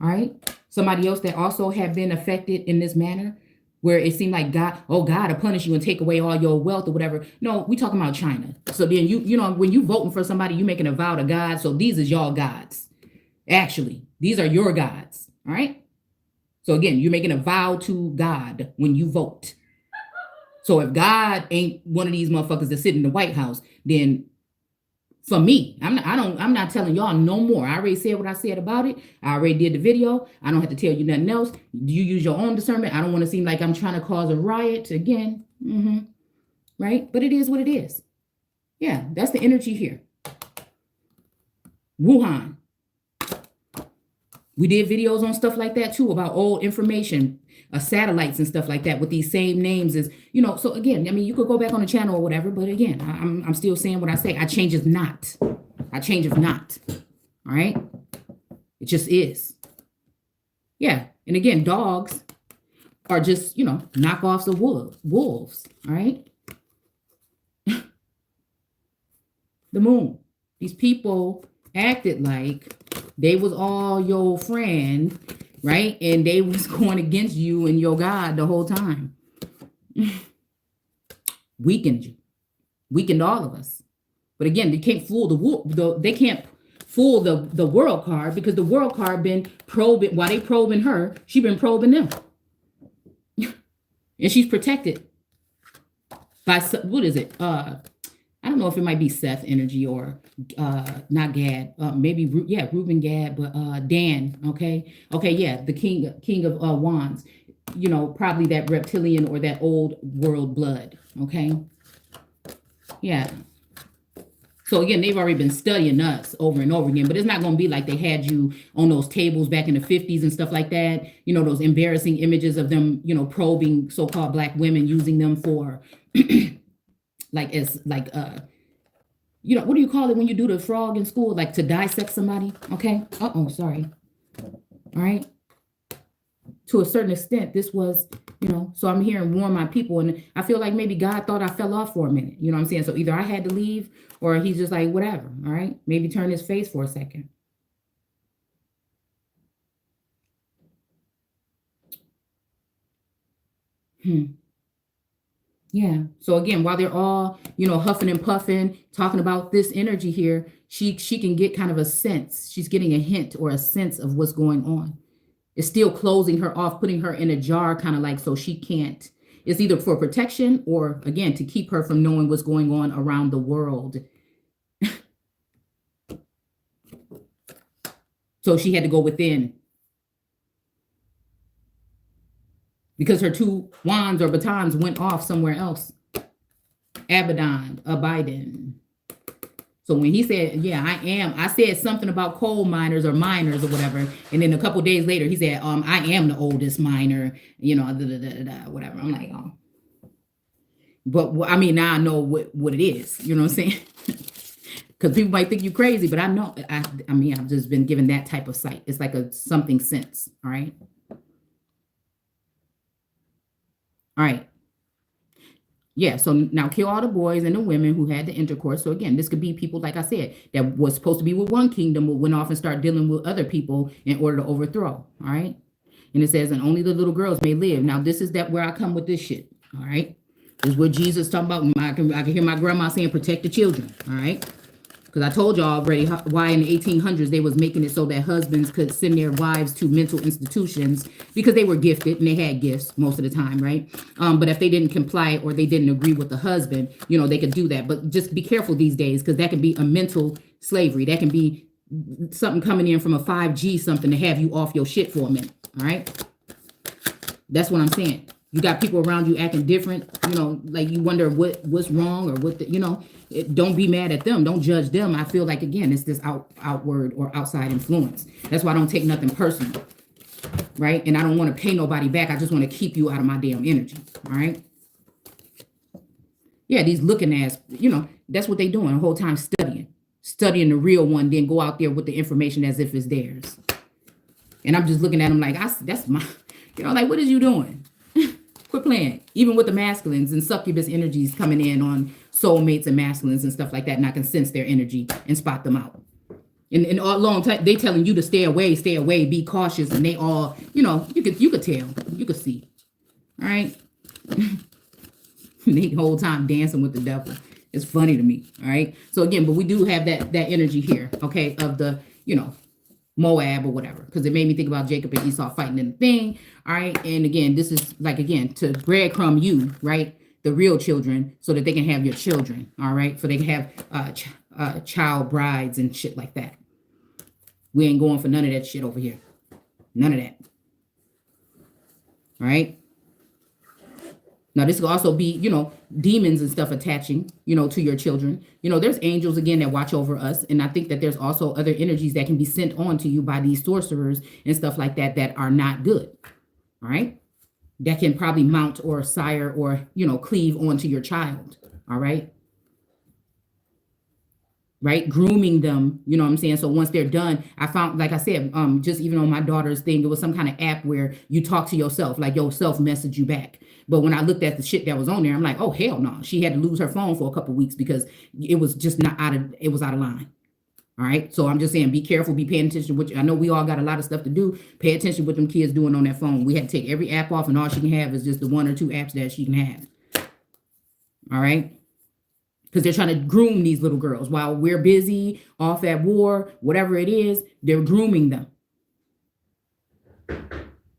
S1: All right. Somebody else that also had been affected in this manner, where it seemed like God will punish you and take away all your wealth or whatever. No, we talking about China. So then you know, when you voting for somebody, you making a vow to God. So these is y'all gods. Actually, these are your gods. All right. So again, you're making a vow to God when you vote. So if God ain't one of these motherfuckers that sit in the White House, then for me, I'm not telling y'all no more. I already said what I said about it. I already did the video. I don't have to tell you nothing else. You use your own discernment. I don't want to seem like I'm trying to cause a riot again. Right? But it is what it is. Yeah, that's the energy here. Wuhan. We did videos on stuff like that too, about old information, satellites and stuff like that with these same names as, you know. So again, I mean, you could go back on the channel or whatever, but again, I'm still saying what I say. I changeth not. I changeth not. All right. It just is. Yeah. And again, dogs are just, you know, knockoffs of wolves. All right. The moon. These people acted like they was all your friend, right? And they was going against you and your God the whole time. Weakened you. Weakened all of us. But again, they can't fool they can't fool the world card, because the world card been probing, while they probing her, she been probing them. And she's protected by, what is it? I don't know if it might be Seth energy or not Gad, maybe Reuben Gad, but Dan. Okay, yeah, the king of wands. You know, probably that reptilian or that old world blood. Okay, yeah. So again, they've already been studying us over and over again, but it's not going to be like they had you on those tables back in the 50s and stuff like that. You know, those embarrassing images of them, you know, probing so-called black women, using them for you know, what do you call it when you do the frog in school? Like to dissect somebody. Okay. Sorry. All right. To a certain extent, this was, you know, so I'm here and warn my people. And I feel like maybe God thought I fell off for a minute. You know what I'm saying? So either I had to leave, or he's just like, whatever. All right. Maybe turn his face for a second. Yeah. So again, while they're all, you know, huffing and puffing, talking about this energy here, she can get kind of a sense. She's getting a hint or a sense of what's going on. It's still closing her off, putting her in a jar, kind of like, so she can't. It's either for protection or, again, to keep her from knowing what's going on around the world. So she had to go within. Because her two wands or batons went off somewhere else. Abidin. So when he said, yeah, I said something about coal miners or miners or whatever. And then a couple of days later, he said, I am the oldest miner, you know, whatever. I'm like, oh. But I mean, now I know what it is. You know what I'm saying? Because people might think you crazy, but I know, I mean, I've just been given that type of sight. It's like a something sense. All right. All right. Yeah, so now kill all the boys and the women who had the intercourse. So again, this could be people, like I said, that was supposed to be with one kingdom, but went off and started dealing with other people in order to overthrow. All right. And it says, and only the little girls may live. Now, this is that where I come with this shit. All right. This is what Jesus talking about. I can hear my grandma saying, protect the children. All right. Because I told y'all already why in the 1800s they was making it so that husbands could send their wives to mental institutions because they were gifted and they had gifts most of the time, right? But if they didn't comply or they didn't agree with the husband, you know, they could do that. But just be careful these days because that can be a mental slavery. That can be something coming in from a 5G something to have you off your shit for a minute, all right? That's what I'm saying. You got people around you acting different, you know, like you wonder what's wrong or what, you know, don't be mad at them. Don't judge them. I feel like, again, it's this outward or outside influence. That's why I don't take nothing personal, right? And I don't want to pay nobody back. I just want to keep you out of my damn energy, all right? Yeah, these looking ass, you know, that's what they doing the whole time, studying the real one, then go out there with the information as if it's theirs. And I'm just looking at them like, that's my, you know, like, what is you doing? Quit playing. Even with the masculines and succubus energies coming in on soulmates and masculines and stuff like that, and I can sense their energy and spot them out. And all long time they telling you to stay away, be cautious, and they all, you know, you could tell, you could see. All right. The whole time dancing with the devil. It's funny to me. All right. So again, but we do have that energy here, okay, of the, you know, Moab or whatever, because it made me think about Jacob and Esau fighting in the thing. All right. And again, this is like, again, to breadcrumb you, right? The real children, so that they can have your children. All right. So they can have child brides and shit like that. We ain't going for none of that shit over here. None of that. All right. Now, this could also be, you know, demons and stuff attaching, you know, to your children. You know, there's angels, again, that watch over us. And I think that there's also other energies that can be sent on to you by these sorcerers and stuff like that that are not good. All right. That can probably mount or sire or, you know, cleave onto your child. All right. Right. Grooming them. You know what I'm saying? So once they're done, I found, like I said, just even on my daughter's thing, there was some kind of app where you talk to yourself, like yourself message you back. But when I looked at the shit that was on there, I'm like, oh, hell no. She had to lose her phone for a couple of weeks because it was just not it was out of line. All right. So I'm just saying, be careful, be paying attention. Which I know we all got a lot of stuff to do. Pay attention what them kids doing on their phone. We had to take every app off, and all she can have is just the 1 or 2 apps that she can have. All right. Because they're trying to groom these little girls while we're busy off at war, whatever it is, they're grooming them.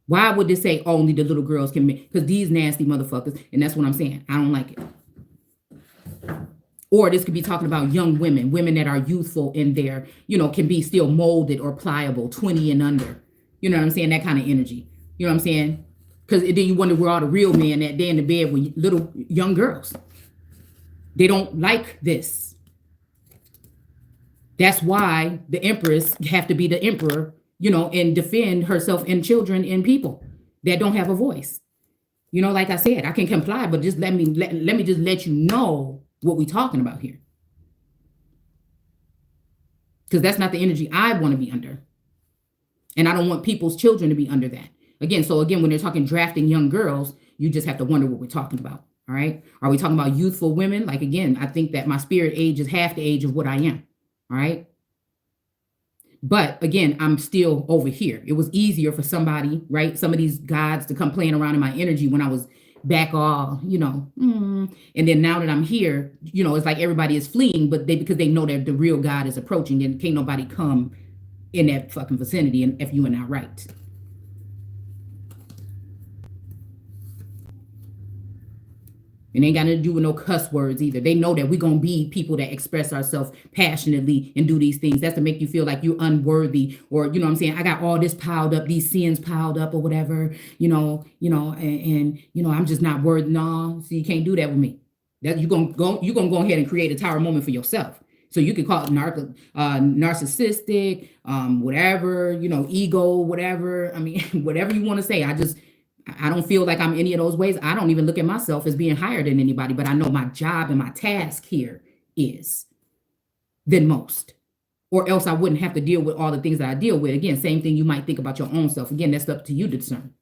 S1: Why would they say only the little girls can make? Because these nasty motherfuckers, and that's what I'm saying. I don't like it. Or this could be talking about young women that are youthful in their, you know, can be still molded or pliable, 20 and under. You know what I'm saying? That kind of energy. You know what I'm saying? Because then you wonder where all the real men that they're in the bed with little young girls. They don't like this. That's why the empress have to be the emperor, you know, and defend herself and children and people that don't have a voice. You know, like I said, I can comply, but just let me just let you know what we're talking about here. Because that's not the energy I want to be under. And I don't want people's children to be under that. Again, when they're talking drafting young girls, you just have to wonder what we're talking about. All right. Are we talking about youthful women? Like, again, I think that my spirit age is half the age of what I am. All right. But again, I'm still over here. It was easier for somebody, right? Some of these gods to come playing around in my energy when I was back all, you know. And then now that I'm here, you know, it's like everybody is fleeing, but because they know that the real God is approaching, and can't nobody come in that fucking vicinity and if you are not right. And ain't got nothing to do with no cuss words either. They know that we're going to be people that express ourselves passionately and do these things. That's to make you feel like you're unworthy, or, you know what I'm saying? I got all this piled up, these sins piled up or whatever, and I'm just not worthy. No, so you can't do that with me. That you're going to go ahead and create a tower moment for yourself. So you could call it narcissistic, whatever, ego, whatever. I mean, whatever you want to say. I don't feel like I'm any of those ways. I don't even look at myself as being higher than anybody, but I know my job and my task here is. than most. Or else I wouldn't have to deal with all the things that I deal with. Again, same thing you might think about your own self. Again, that's up to you to discern.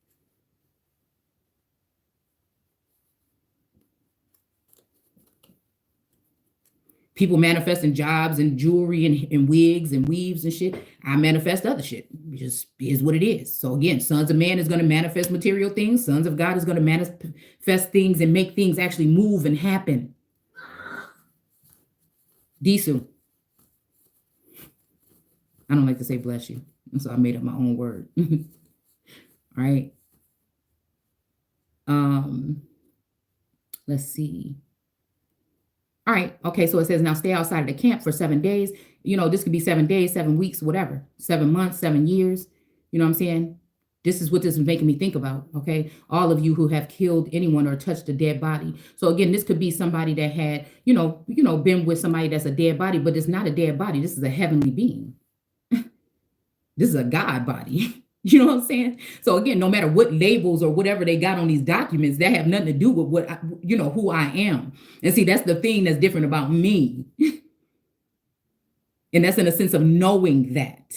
S1: People manifest in jobs and jewelry and wigs and weaves and shit. I manifest other shit. It just is what it is. So again, sons of man is going to manifest material things. Sons of God is going to manifest things and make things actually move and happen. Disu. I don't like to say bless you. And so I made up my own word. All right. Let's see. All right. Okay. So it says now stay outside of the camp for 7 days. You know, this could be 7 days, 7 weeks, whatever, 7 months, 7 years. You know what I'm saying? This is what this is making me think about. Okay. All of you who have killed anyone or touched a dead body. So again, this could be somebody that had, been with somebody that's a dead body, but it's not a dead body. This is a heavenly being. This is a God body. You know what I'm saying? So again, no matter what labels or whatever they got on these documents, that have nothing to do with what, who I am. And see, that's the thing that's different about me. And that's in a sense of knowing that.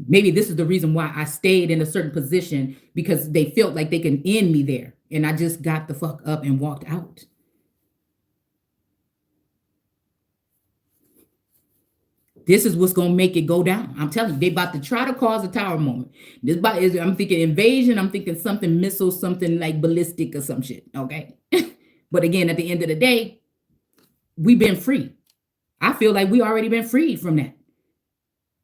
S1: Maybe this is the reason why I stayed in a certain position, because they felt like they can end me there. And I just got the fuck up and walked out. This is what's going to make it go down. I'm telling you, they about to try to cause a tower moment. I'm thinking invasion. I'm thinking something missile, something like ballistic or some shit. Okay. But again, at the end of the day, we've been free. I feel like we already been freed from that.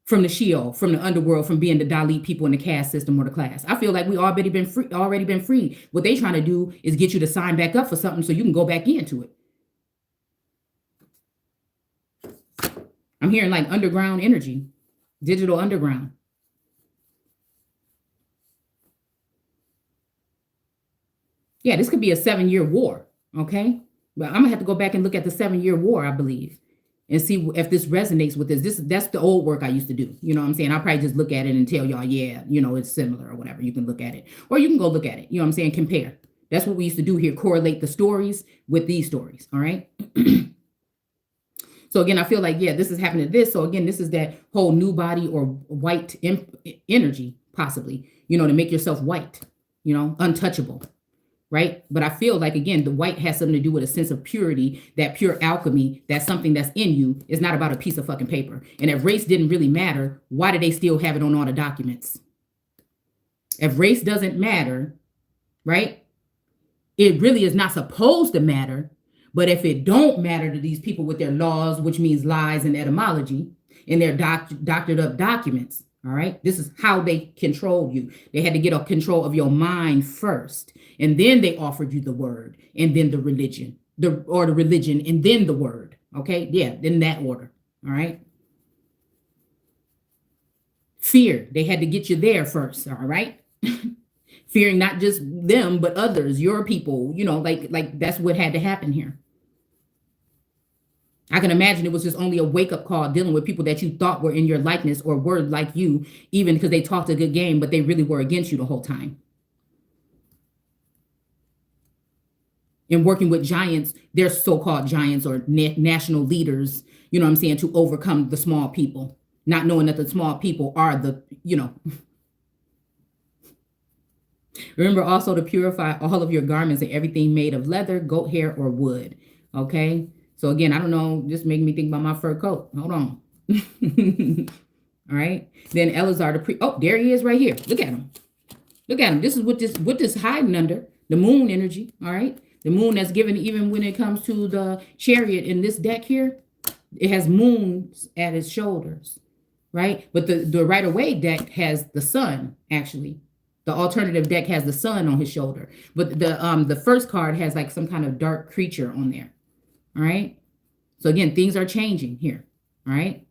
S1: From the Sheol, from the underworld, from being the Dalit people in the caste system or the class. I feel like we already been free. What they trying to do is get you to sign back up for something so you can go back into it. I'm hearing like underground energy, digital underground. Yeah, this could be a 7-year war, okay? But I'm gonna have to go back and look at the 7-year war, I believe, and see if this resonates with this. That's the old work I used to do. You know what I'm saying? I'll probably just look at it and tell y'all, yeah, it's similar or whatever. You can look at it. Or you can go look at it. You know what I'm saying? Compare. That's what we used to do here, correlate the stories with these stories, all right? So again, I feel like, yeah, this is happening to this. So again, this is that whole new body or white energy, possibly, to make yourself white, untouchable, right? But I feel like, again, the white has something to do with a sense of purity, that pure alchemy, that something that's in you is not about a piece of fucking paper. And if race didn't really matter, why do they still have it on all the documents? If race doesn't matter, right? It really is not supposed to matter. But if it don't matter to these people with their laws, which means lies and etymology, and their doctored up documents, all right, this is how they controlled you. They had to get a control of your mind first, and then they offered you the word, and then the religion, the religion, and then the word. Okay, yeah, in that order. All right. Fear, they had to get you there first. All right. Fearing not just them, but others, your people, like that's what had to happen here. I can imagine it was just only a wake-up call dealing with people that you thought were in your likeness or were like you, even because they talked a good game, but they really were against you the whole time. And working with giants, they're so-called giants or national leaders, you know what I'm saying, to overcome the small people, not knowing that the small people are the. Remember also to purify all of your garments and everything made of leather, goat hair, or wood. Okay. So again, I don't know, just making me think about my fur coat. Hold on. All right. Then Eleazar the priest. Oh, there he is right here. Look at him. Look at him. This is what this hiding under. The moon energy. All right. The moon that's given even when it comes to the chariot in this deck here. It has moons at its shoulders. Right. But the Rider-Waite deck has the sun, actually. The alternative deck has the sun on his shoulder, but the first card has like some kind of dark creature on there. All right. So again, things are changing here. All right.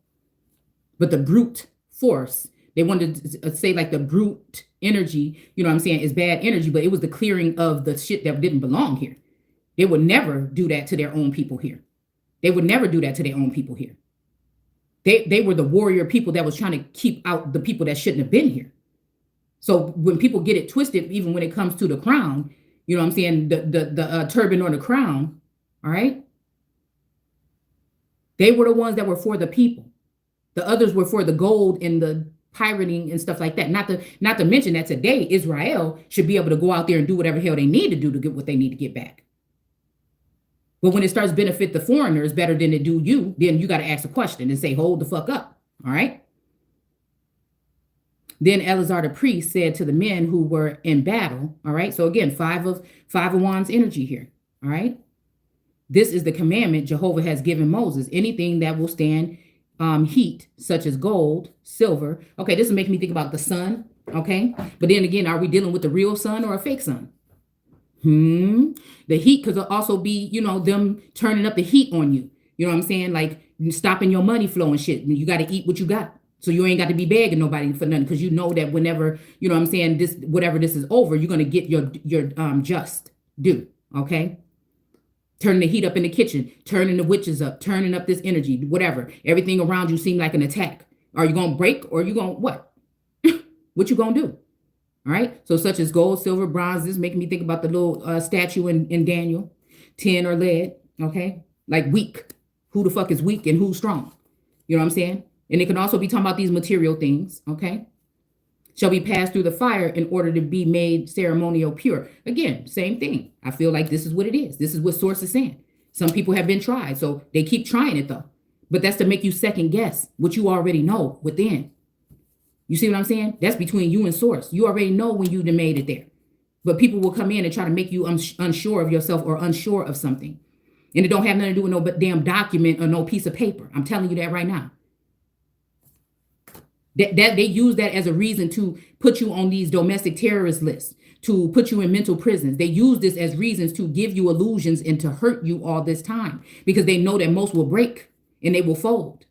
S1: But the brute force, they wanted to say like the brute energy, you know what I'm saying, is bad energy, but it was the clearing of the shit that didn't belong here. They would never do that to their own people here. They would never do that to their own people here. They were the warrior people that was trying to keep out the people that shouldn't have been here. So when people get it twisted, even when it comes to the crown, you know what I'm saying, the turban or the crown, all right? They were the ones that were for the people. The others were for the gold and the pirating and stuff like that. Not to mention that today Israel should be able to go out there and do whatever hell they need to do to get what they need to get back. But when it starts benefit the foreigners better than it do you, then you got to ask a question and say, hold the fuck up. All right. Then Eleazar the priest said to the men who were in battle. All right. So again, five of wands energy here. All right. This is the commandment Jehovah has given Moses. Anything that will stand heat, such as gold, silver. Okay, this is making me think about the sun. Okay. But then again, are we dealing with the real sun or a fake sun? The heat could also be, them turning up the heat on you. You know what I'm saying? Like stopping your money flow and shit. You got to eat what you got. So you ain't got to be begging nobody for nothing, because you know that whenever, you know what I'm saying, whatever this is over, you're going to get your just due. Okay. Turning the heat up in the kitchen, turning the witches up, turning up this energy, whatever. Everything around you seem like an attack. Are you going to break, or are you going to what? What you going to do? All right. So such as gold, silver, bronze. This is making me think about the little statue in Daniel, tin or lead. Okay. Like weak. Who the fuck is weak and who's strong? You know what I'm saying? And it can also be talking about these material things. Okay. Shall be passed through the fire in order to be made ceremonial pure. Again, same thing. I feel like this is what it is. This is what source is saying. Some people have been tried, so they keep trying it though. But that's to make you second guess what you already know within. You see what I'm saying? That's between you and source. You already know when you made it there. But people will come in and try to make you unsure of yourself or unsure of something. And it don't have nothing to do with no damn document or no piece of paper. I'm telling you that right now. That they use that as a reason to put you on these domestic terrorist lists, to put you in mental prisons. They use this as reasons to give you illusions and to hurt you all this time, because they know that most will break and they will fold.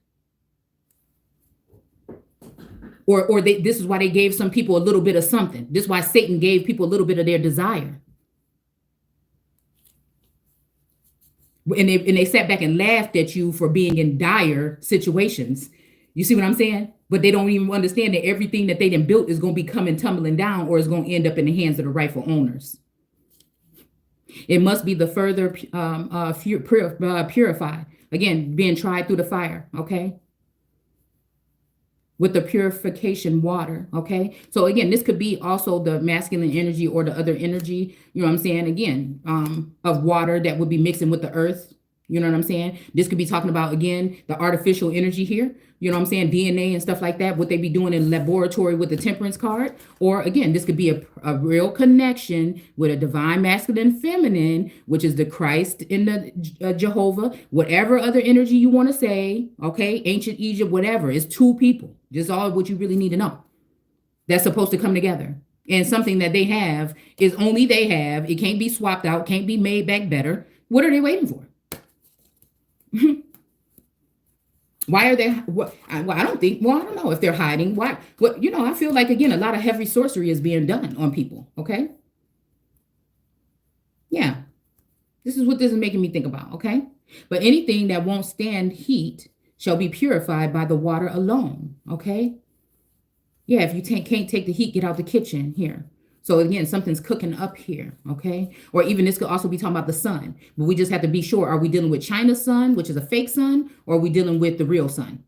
S1: Or this is why they gave some people a little bit of something. This is why Satan gave people a little bit of their desire. And they sat back and laughed at you for being in dire situations. You see what I'm saying? But they don't even understand that everything that they done built is going to be coming tumbling down, or is going to end up in the hands of the rightful owners. It must be the further purified. Again, being tried through the fire, okay? With the purification water, okay? So again, this could be also the masculine energy or the other energy, you know what I'm saying? Again, of water that would be mixing with the earth. You know what I'm saying? This could be talking about, again, the artificial energy here. You know what I'm saying? DNA and stuff like that. What they be doing in laboratory with the temperance card. Or again, this could be a real connection with a divine masculine feminine, which is the Christ in the Jehovah. Whatever other energy you want to say. Okay. Ancient Egypt, whatever. It's two people. Just all what you really need to know. That's supposed to come together. And something that they have is only they have. It can't be swapped out. Can't be made back better. What are they waiting for? Why are they? I don't know if they're hiding. Why? What? I feel like, again, a lot of heavy sorcery is being done on people. Okay. Yeah. This is what this is making me think about. Okay. But anything that won't stand heat shall be purified by the water alone. Okay. Yeah. If you can't take the heat, get out the kitchen here. So again, something's cooking up here, okay? Or even this could also be talking about the sun. But we just have to be sure, are we dealing with China's sun, which is a fake sun, or are we dealing with the real sun?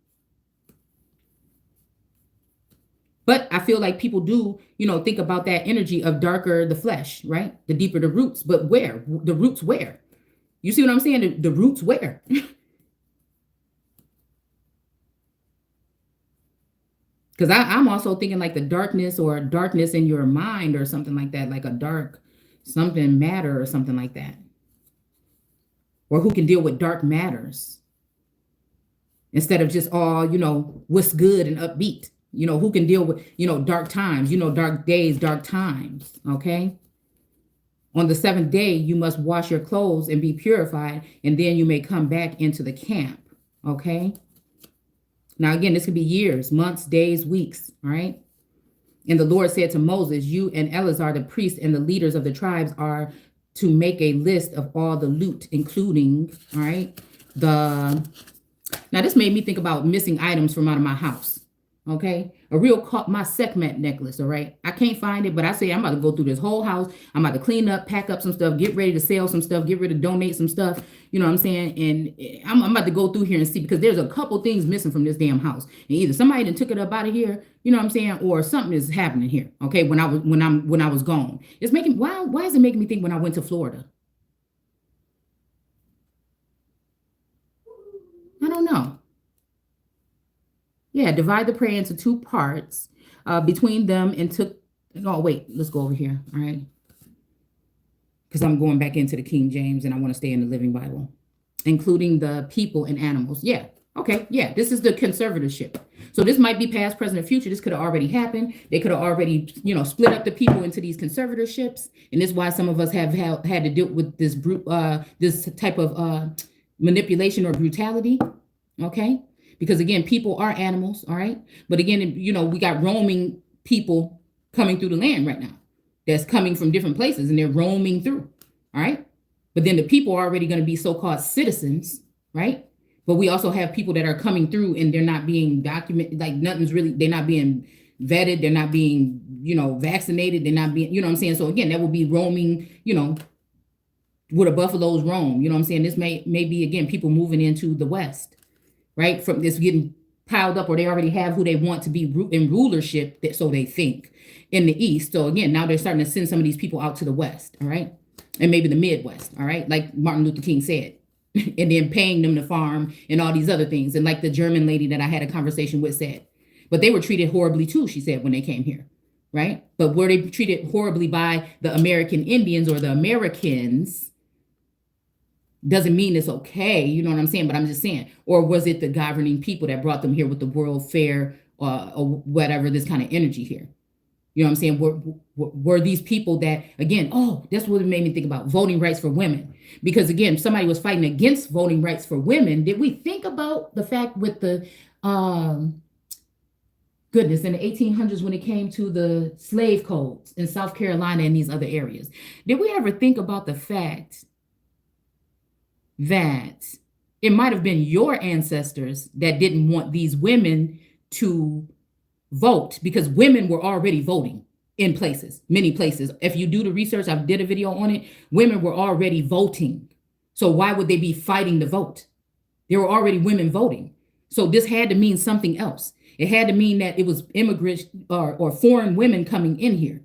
S1: But I feel like people do, think about that energy of darker the flesh, right? The deeper the roots. But where? The roots where? You see what I'm saying? The roots where? Because I'm also thinking like the darkness or darkness in your mind or something like that, like a dark something matter or something like that. Or who can deal with dark matters instead of just all, what's good and upbeat. Who can deal with, dark times, dark days, dark times. Okay. On the seventh day, you must wash your clothes and be purified, and then you may come back into the camp. Okay. Now, again, this could be years, months, days, weeks, all right? And the Lord said to Moses, you and Eleazar, the priest, and the leaders of the tribes are to make a list of all the loot, including, all right, now this made me think about missing items from out of my house, okay? a real my Sekhmet necklace. All right. I can't find it, but I say I'm about to go through this whole house. I'm about to clean up, pack up some stuff, get ready to sell some stuff, get ready to donate some stuff. You know what I'm saying? And I'm about to go through here and see, because there's a couple things missing from this damn house. And either somebody done took it up out of here, you know what I'm saying, or something is happening here. Okay. When I was gone, it's making, why is it making me think when I went to Florida? I don't know. Yeah, divide the prayer into two parts between them and took. No, wait, let's go over here. All right. Because I'm going back into the King James and I want to stay in the Living Bible, including the people and animals. Yeah. Okay. Yeah. This is the conservatorship. So this might be past, present, or future. This could have already happened. They could have already, split up the people into these conservatorships. And this is why some of us have had to deal with this this type of manipulation or brutality. Okay. Because again, people are animals, all right? But again, we got roaming people coming through the land right now that's coming from different places and they're roaming through, all right? But then the people are already going to be so-called citizens, right? But we also have people that are coming through and they're not being documented, like they're not being vetted, they're not being, vaccinated, they're not being, you know what I'm saying? So again, that will be roaming, where the buffaloes roam, you know what I'm saying? This may be, again, people moving into the West. Right? From this getting piled up, or they already have who they want to be in rulership, so they think, in the East. So again, now they're starting to send some of these people out to the West, all right? And maybe the Midwest, all right? Like Martin Luther King said, and then paying them to farm and all these other things. And like the German lady that I had a conversation with said, but they were treated horribly too, she said, when they came here, right? But were they treated horribly by the American Indians or the Americans? Doesn't mean it's okay, you know what I'm saying? But I'm just saying, or was it the governing people that brought them here with the World Fair or whatever, this kind of energy here? You know what I'm saying? Were these people that, again, that's what it made me think about voting rights for women. Because again, somebody was fighting against voting rights for women. Did we think about the fact with the, goodness, in the 1800s when it came to the slave codes in South Carolina and these other areas? Did we ever think about the fact that it might have been your ancestors that didn't want these women to vote, because women were already voting in places, many places. If you do the research, I did a video on it, women were already voting. So why would they be fighting to vote? There were already women voting. So this had to mean something else. It had to mean that it was immigrants or foreign women coming in here.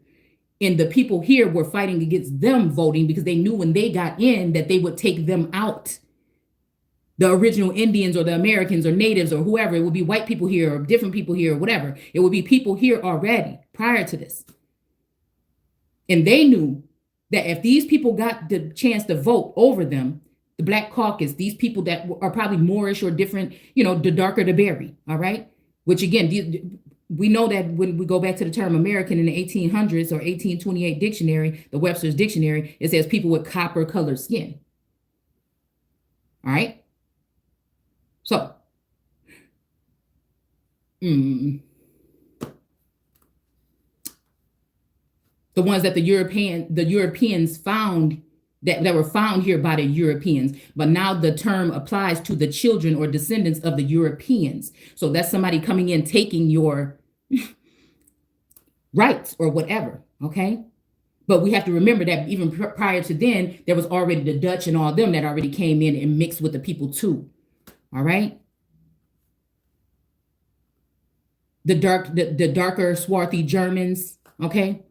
S1: And the people here were fighting against them voting because they knew when they got in that they would take them out. The original Indians or the Americans or natives or whoever, it would be white people here or different people here or whatever. It would be people here already prior to this. And they knew that if these people got the chance to vote over them, the Black Caucus, these people that are probably Moorish or different, the darker the berry, all right? Which again, we know that when we go back to the term American in the 1800s or 1828 dictionary, the Webster's dictionary, it says people with copper colored skin. All right. So, the ones that the Europeans found that were found here by the Europeans, but now the term applies to the children or descendants of the Europeans. So that's somebody coming in, taking your rights or whatever, okay? But we have to remember that even prior to then, there was already the Dutch and all them that already came in and mixed with the people too, all right? The darker, swarthy Germans, okay?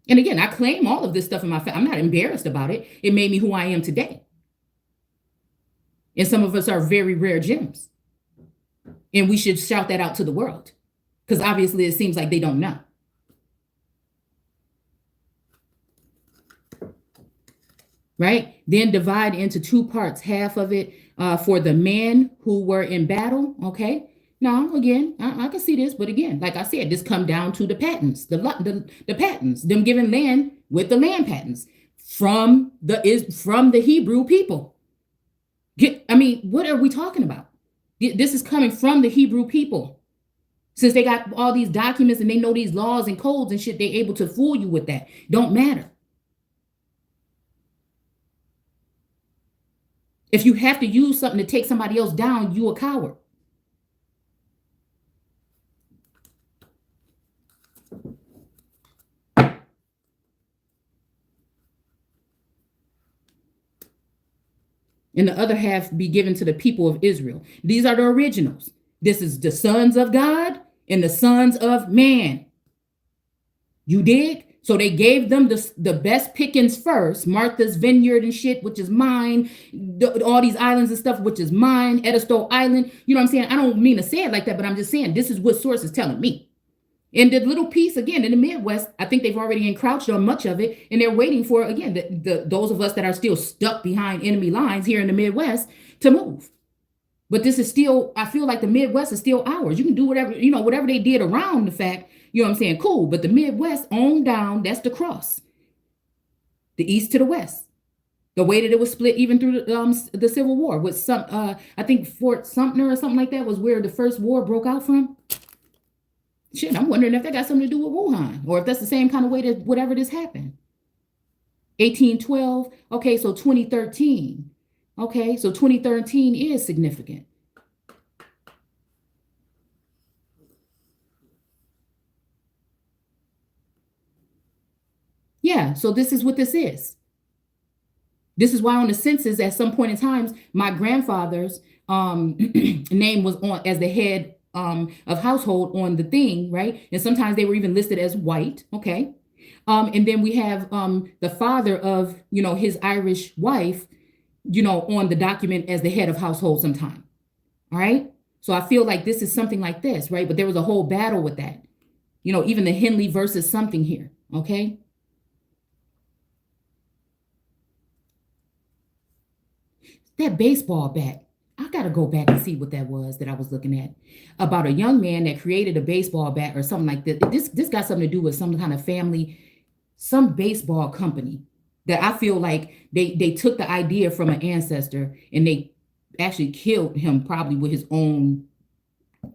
S1: And again, I claim all of this stuff in my family. I'm not embarrassed about it. It made me who I am today. And some of us are very rare gems. And we should shout that out to the world, because obviously it seems like they don't know. Right? Then divide into two parts, half of it for the men who were in battle, okay? Now, again, I can see this, but again, like I said, this come down to the patents, the patents, them giving land with the land patents from the Hebrew people. What are we talking about? This is coming from the Hebrew people. Since they got all these documents and they know these laws and codes and shit, they're able to fool you with that. Don't matter. If you have to use something to take somebody else down, you a coward. and the other half be given to the people of Israel. These are the originals. This is the sons of God and the sons of man. You dig? So they gave them the best pickings first. Martha's Vineyard and shit, which is mine. All these islands and stuff, which is mine. Edisto Island. You know what I'm saying? I don't mean to say it like that, but I'm just saying this is what source is telling me. And the little piece, again, in the Midwest, I think they've already encroached on much of it. And they're waiting for, again, those of us that are still stuck behind enemy lines here in the Midwest to move. But this is still, I feel like the Midwest is still ours. You can do whatever, whatever they did around the fact, you know what I'm saying? Cool. But the Midwest on down, that's the cross. The east to the west. The way that it was split even through the Civil War with some, I think Fort Sumter or something like that was where the first war broke out from. Shit, I'm wondering if that got something to do with Wuhan or if that's the same kind of way that whatever this happened. 1812. Okay, so 2013. Okay, so 2013 is significant. Yeah, so this is what this is. This is why on the census, at some point in times, my grandfather's name was on as the head of household on the thing, right? And sometimes they were even listed as white, okay? And then we have the father of, his Irish wife, on the document as the head of household sometime, all right? So I feel like this is something like this, right? But there was a whole battle with that, even the Henley versus something here, okay? That baseball bat, I got to go back and see what that was that I was looking at about a young man that created a baseball bat or something like that. This got something to do with some kind of family, some baseball company that I feel like they took the idea from an ancestor and they actually killed him probably with his own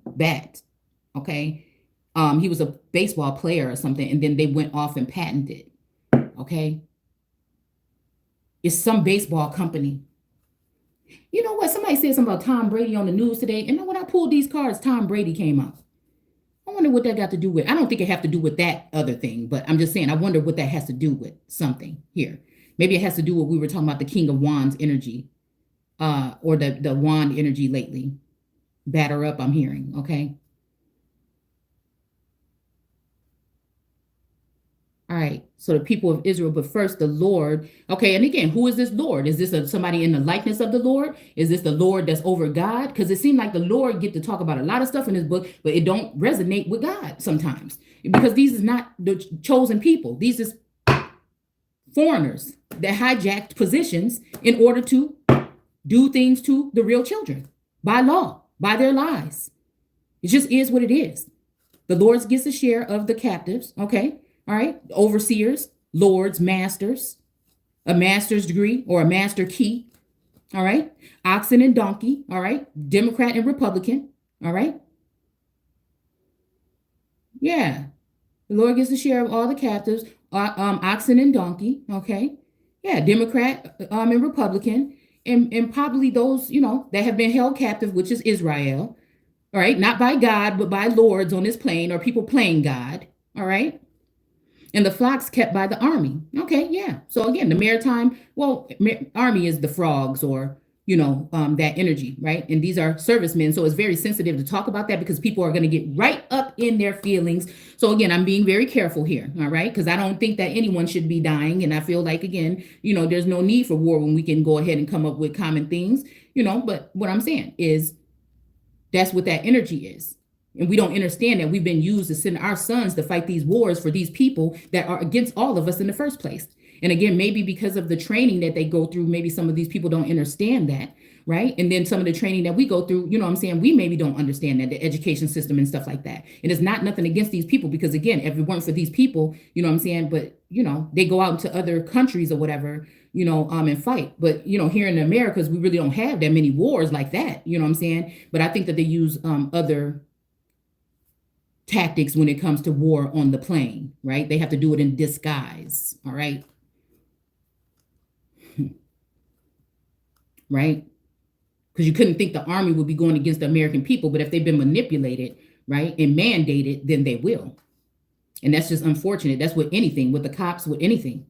S1: bat. Okay. He was a baseball player or something, and then they went off and patented it. Okay. It's some baseball company. You know what? Somebody said something about Tom Brady on the news today. And when I pulled these cards, Tom Brady came up. I wonder what that got to do with. I don't think it have to do with that other thing, but I'm just saying, I wonder what that has to do with something here. Maybe it has to do with, we were talking about the King of Wands energy, or the wand energy lately. Batter up, I'm hearing, okay? All right, so the people of Israel, but first the Lord. Okay, and again, who is this Lord? Is this somebody in the likeness of the Lord? Is this the Lord that's over God? Because it seemed like the Lord get to talk about a lot of stuff in this book, but it don't resonate with God sometimes. Because these is not the chosen people. These is foreigners that hijacked positions in order to do things to the real children by law, by their lies. It just is what it is. The Lord gets a share of the captives, okay? All right, overseers, lords, masters, a master's degree or a master key. All right, oxen and donkey. All right, Democrat and Republican. All right. Yeah, the Lord gets a share of all the captives, oxen and donkey. Okay. Yeah, Democrat and Republican, and probably those, that have been held captive, which is Israel. All right, not by God, but by lords on this plane or people playing God. All right. And the flocks kept by the army. Okay, yeah. So again, the maritime, army is the frogs or, that energy, right? And these are servicemen. So it's very sensitive to talk about that because people are going to get right up in their feelings. So again, I'm being very careful here, all right? Because I don't think that anyone should be dying. And I feel like, again, there's no need for war when we can go ahead and come up with common things, but what I'm saying is that's what that energy is. And we don't understand that we've been used to send our sons to fight these wars for these people that are against all of us in the first place. And again, maybe because of the training that they go through, maybe some of these people don't understand that, right? And then some of the training that we go through, we maybe don't understand that, the education system and stuff like that. And it's not nothing against these people because, again, if it weren't for these people, but, they go out into other countries or whatever, and fight. But, here in the Americas, we really don't have that many wars like that, But I think that they use other tactics when it comes to war on the plane, right? They have to do it in disguise, all right? Right? Because you couldn't think the army would be going against the American people, but if they've been manipulated, right, and mandated, then they will. And that's just unfortunate. That's with anything, with the cops, with anything.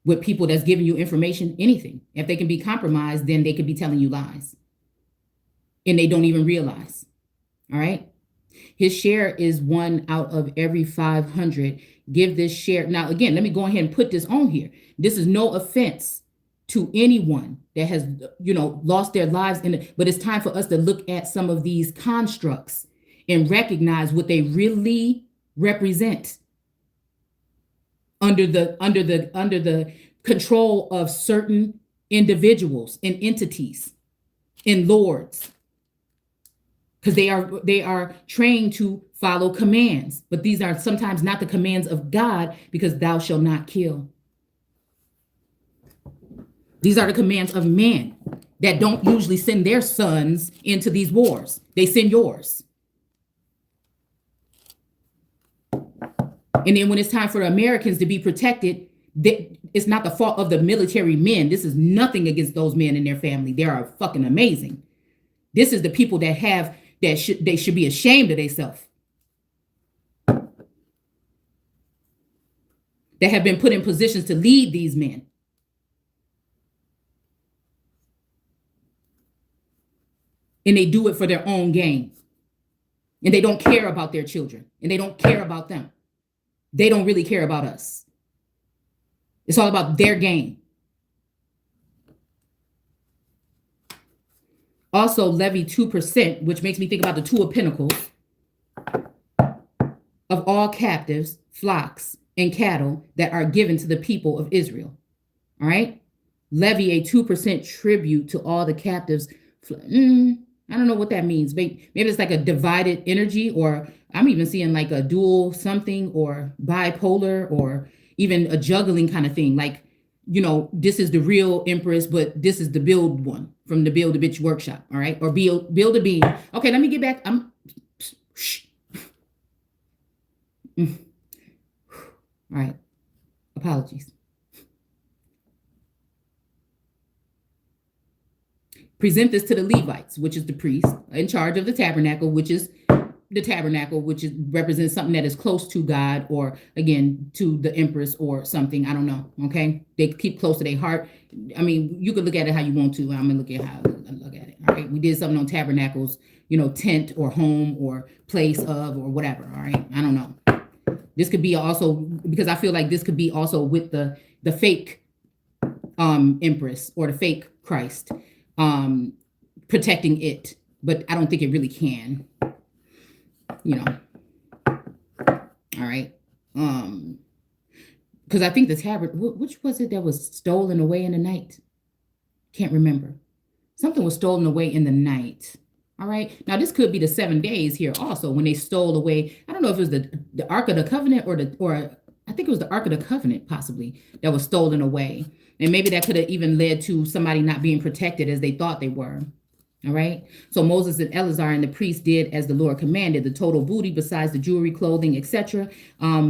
S1: with people that's giving you information, anything. If they can be compromised, then they could be telling you lies. And they don't even realize. All right. His share is 1 out of every 500. Give this share. Now, again, let me go ahead and put this on here. This is no offense to anyone that has, lost their lives in it, but it's time for us to look at some of these constructs and recognize what they really represent under the control of certain individuals and entities and lords, because they are trained to follow commands, but these are sometimes not the commands of God, because thou shalt not kill. These are the commands of men that don't usually send their sons into these wars. They send yours. And then when it's time for Americans to be protected, it's not the fault of the military men. This is nothing against those men and their family. They are fucking amazing. This is the people that they should be ashamed of themselves. That have been put in positions to lead these men. And they do it for their own gain. And they don't care about their children. And they don't care about them. They don't really care about us. It's all about their gain. Also levy 2%, which makes me think about the Two of Pentacles, of all captives, flocks, and cattle that are given to the people of Israel. All right? Levy a 2% tribute to all the captives. I don't know what that means. Maybe it's like a divided energy, or I'm even seeing like a dual something, or bipolar, or even a juggling kind of thing. Like, this is the real Empress, but this is the build one from the Build a Bitch workshop. All right. Or build a being. Okay. Let me get back. All right. Apologies. Present this to the Levites, which is the priest in charge of the tabernacle, which represents something that is close to God, or again, to the Empress or something. I don't know. Okay. They keep close to their heart. I mean, you can look at it how you want to. I'm going to look at how I look at it. All right. We did something on tabernacles, tent or home or place of or whatever. All right. I don't know. This could be also, because I feel like this could be also with the fake Empress or the fake Christ. Protecting it, but I don't think it really can, all right. Because I think the tabernacle, which was it that was stolen away in the night? Can't remember. Something was stolen away in the night. All right. Now this could be the 7 days here also, when they stole away. I don't know if it was the Ark of the Covenant or I think it was the Ark of the Covenant possibly that was stolen away. And maybe that could have even led to somebody not being protected as they thought they were. All right. So Moses and Eleazar and the priest did as the Lord commanded. The total booty, besides the jewelry, clothing, etc.,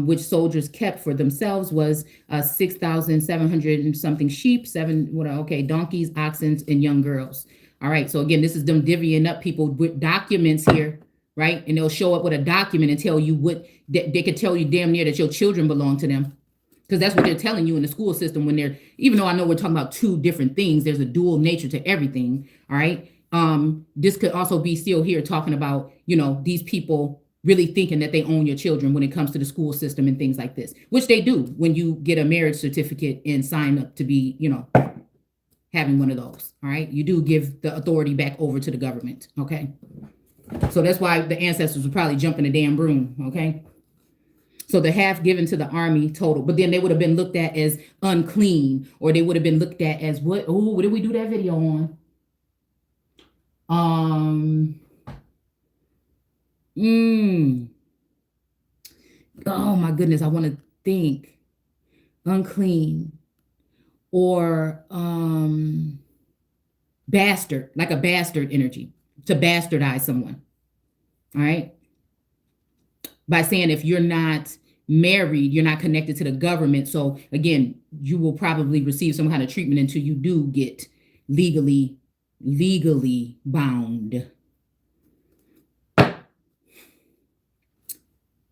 S1: which soldiers kept for themselves, was 6,700 and something sheep, donkeys, oxen, and young girls. All right. So again, this is them divvying up people with documents here, right? And they'll show up with a document and tell you what they could tell you damn near that your children belong to them. Because that's what they're telling you in the school system when even though I know we're talking about two different things, there's a dual nature to everything. All right. This could also be still here talking about, these people really thinking that they own your children when it comes to the school system and things like this, which they do when you get a marriage certificate and sign up to be, having one of those. All right. You do give the authority back over to the government. Okay. So that's why the ancestors would probably jump in a damn broom. Okay. So the half given to the army total, but then they would have been looked at as unclean, or they would have been looked at as what? Oh, what did we do that video on? Oh my goodness, I want to think. Unclean or bastard, like a bastard energy, to bastardize someone. All right. By saying if you're not married, you're not connected to the government. So again, you will probably receive some kind of treatment until you do get legally bound.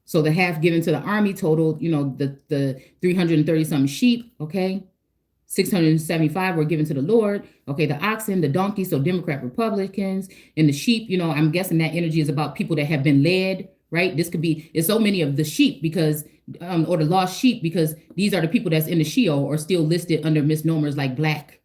S1: So the half given to the army totaled, the 330 something sheep. Okay. 675 were given to the Lord. Okay, the oxen, the donkeys, so Democrat, Republicans, and the sheep, I'm guessing that energy is about people that have been led, right? This could be, it's so many of the sheep because, or the lost sheep, because these are the people that's in the Sheol or still listed under misnomers like black.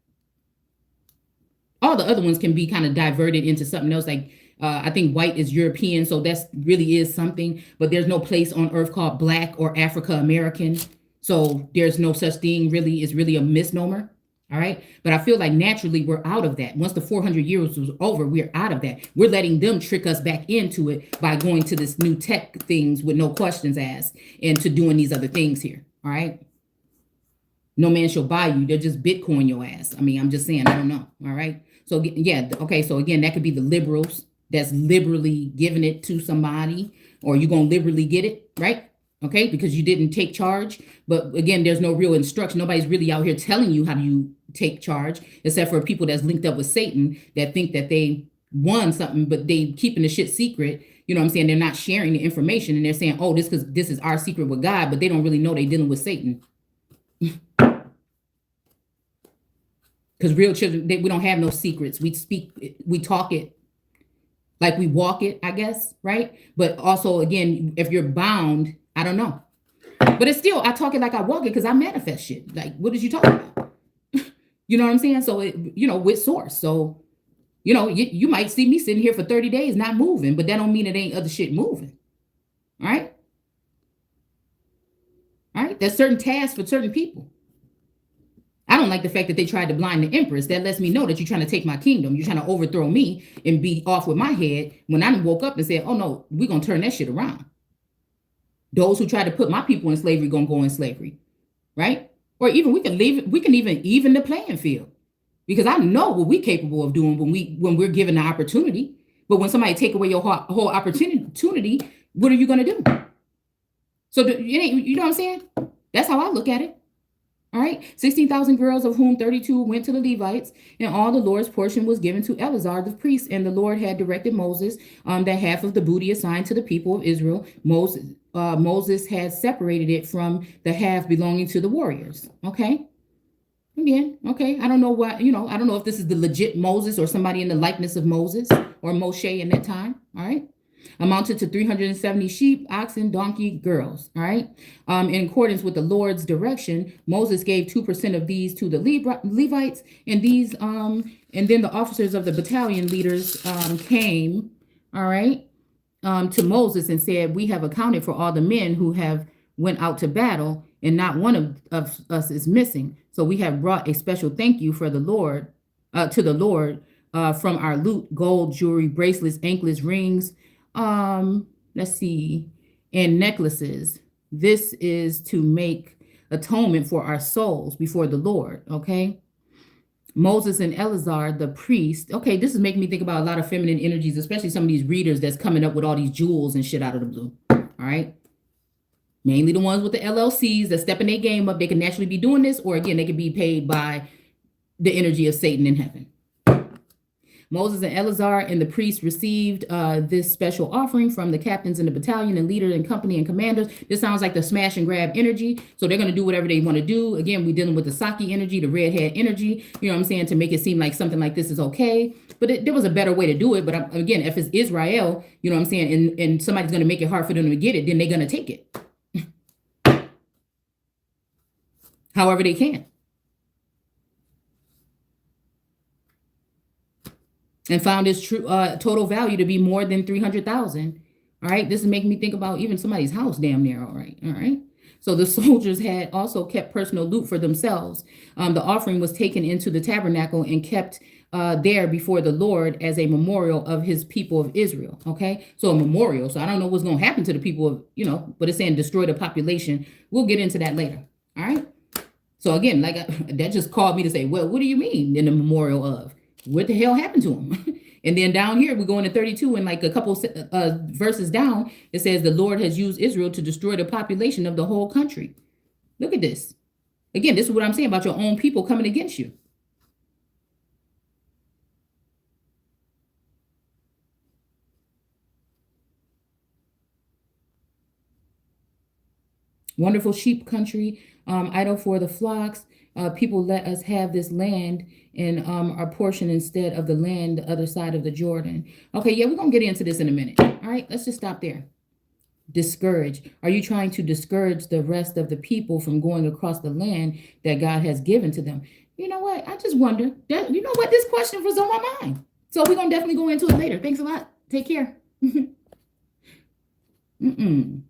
S1: All the other ones can be kind of diverted into something else, like I think white is European, so that's really is something, but there's no place on earth called black or Africa American. So there's no such thing really, it's really a misnomer. All right. But I feel like naturally we're out of that. Once the 400 years was over, we're out of that. We're letting them trick us back into it by going to this new tech things with no questions asked and to doing these other things here. All right. No man shall buy you. They're just Bitcoin your ass. I mean, I'm just saying, I don't know. All right. So yeah. Okay. So again, that could be the liberals that's liberally giving it to somebody, or you're going to liberally get it. Right. Okay, because you didn't take charge. But again, there's no real instruction. Nobody's really out here telling you how do you take charge, except for people that's linked up with Satan that think that they won something, but they keeping the shit secret. You know what I'm saying? They're not sharing the information, and they're saying, oh, because this is our secret with God, but they don't really know they're dealing with Satan. Because real children, we don't have no secrets. We speak, we talk it like we walk it, I guess, right? But also, again, if you're bound, I don't know. But it's still, I talk it like I walk it because I manifest shit. Like, what is you talking about? You know what I'm saying? So, with source. So, you might see me sitting here for 30 days not moving, but that don't mean it ain't other shit moving. All right? All right? There's certain tasks for certain people. I don't like the fact that they tried to blind the empress. That lets me know that you're trying to take my kingdom. You're trying to overthrow me and be off with my head when I woke up and said, oh, no, we're going to turn that shit around. Those who try to put my people in slavery going to go in slavery, right? Or even we can even the playing field, because I know what we're capable of doing when we're given the opportunity. But when somebody take away your whole opportunity, what are you going to do? So you know what I'm saying? That's how I look at it. All right, 16,000 girls, of whom 32 went to the Levites, and all the Lord's portion was given to Eleazar the priest. And the Lord had directed Moses that half of the booty assigned to the people of Israel, Moses had separated it from the half belonging to the warriors. Okay. Again, okay. I don't know what, I don't know if this is the legit Moses or somebody in the likeness of Moses or Moshe in that time. All right. Amounted to 370 sheep, oxen, donkey, girls. All right. In accordance with the Lord's direction, Moses gave 2% of these to the Levites, and and then the officers of the battalion leaders came, all right, to Moses and said, we have accounted for all the men who have went out to battle, and not one of us is missing. So we have brought a special thank you for the Lord, to the Lord, from our loot, gold, jewelry, bracelets, anklets, rings, let's see, and necklaces. This is to make atonement for our souls before the Lord. Okay. Moses and Eleazar, the priest. Okay, this is making me think about a lot of feminine energies, especially some of these readers that's coming up with all these jewels and shit out of the blue. All right. Mainly the ones with the LLCs that stepping their game up. They can naturally be doing this, or again, they can be paid by the energy of Satan in heaven. Moses and Eleazar and the priests received this special offering from the captains in the battalion and leaders and company and commanders. This sounds like the smash and grab energy. So they're going to do whatever they want to do. Again, we're dealing with the Saki energy, the redhead energy, you know what I'm saying, to make it seem like something like this is okay. But there was a better way to do it. But again, if it's Israel, you know what I'm saying, and somebody's going to make it hard for them to get it, then they're going to take it however they can. And found its true total value to be more than 300,000. All right. This is making me think about even somebody's house damn near. All right. All right. So the soldiers had also kept personal loot for themselves. The offering was taken into the tabernacle and kept there before the Lord as a memorial of his people of Israel. Okay. So a memorial. So I don't know what's going to happen to the people of, but it's saying destroy the population. We'll get into that later. All right. So again, that just called me to say, well, what do you mean in the memorial of? What the hell happened to him? And then down here, we go into 32 and like a couple verses down, it says the Lord has used Israel to destroy the population of the whole country. Look at this. Again, this is what I'm saying about your own people coming against you. Wonderful sheep country, idle for the flocks. People let us have this land and our portion instead of the land the other side of the Jordan. Okay, yeah, we're gonna get into this in a minute. All right, let's just stop there. Discourage. Are you trying to discourage the rest of the people from going across the land that God has given to them? You know what? I just wonder that, you know what, this question was on my mind. So we're gonna definitely go into it later. Thanks a lot. Take care. Mm-mm.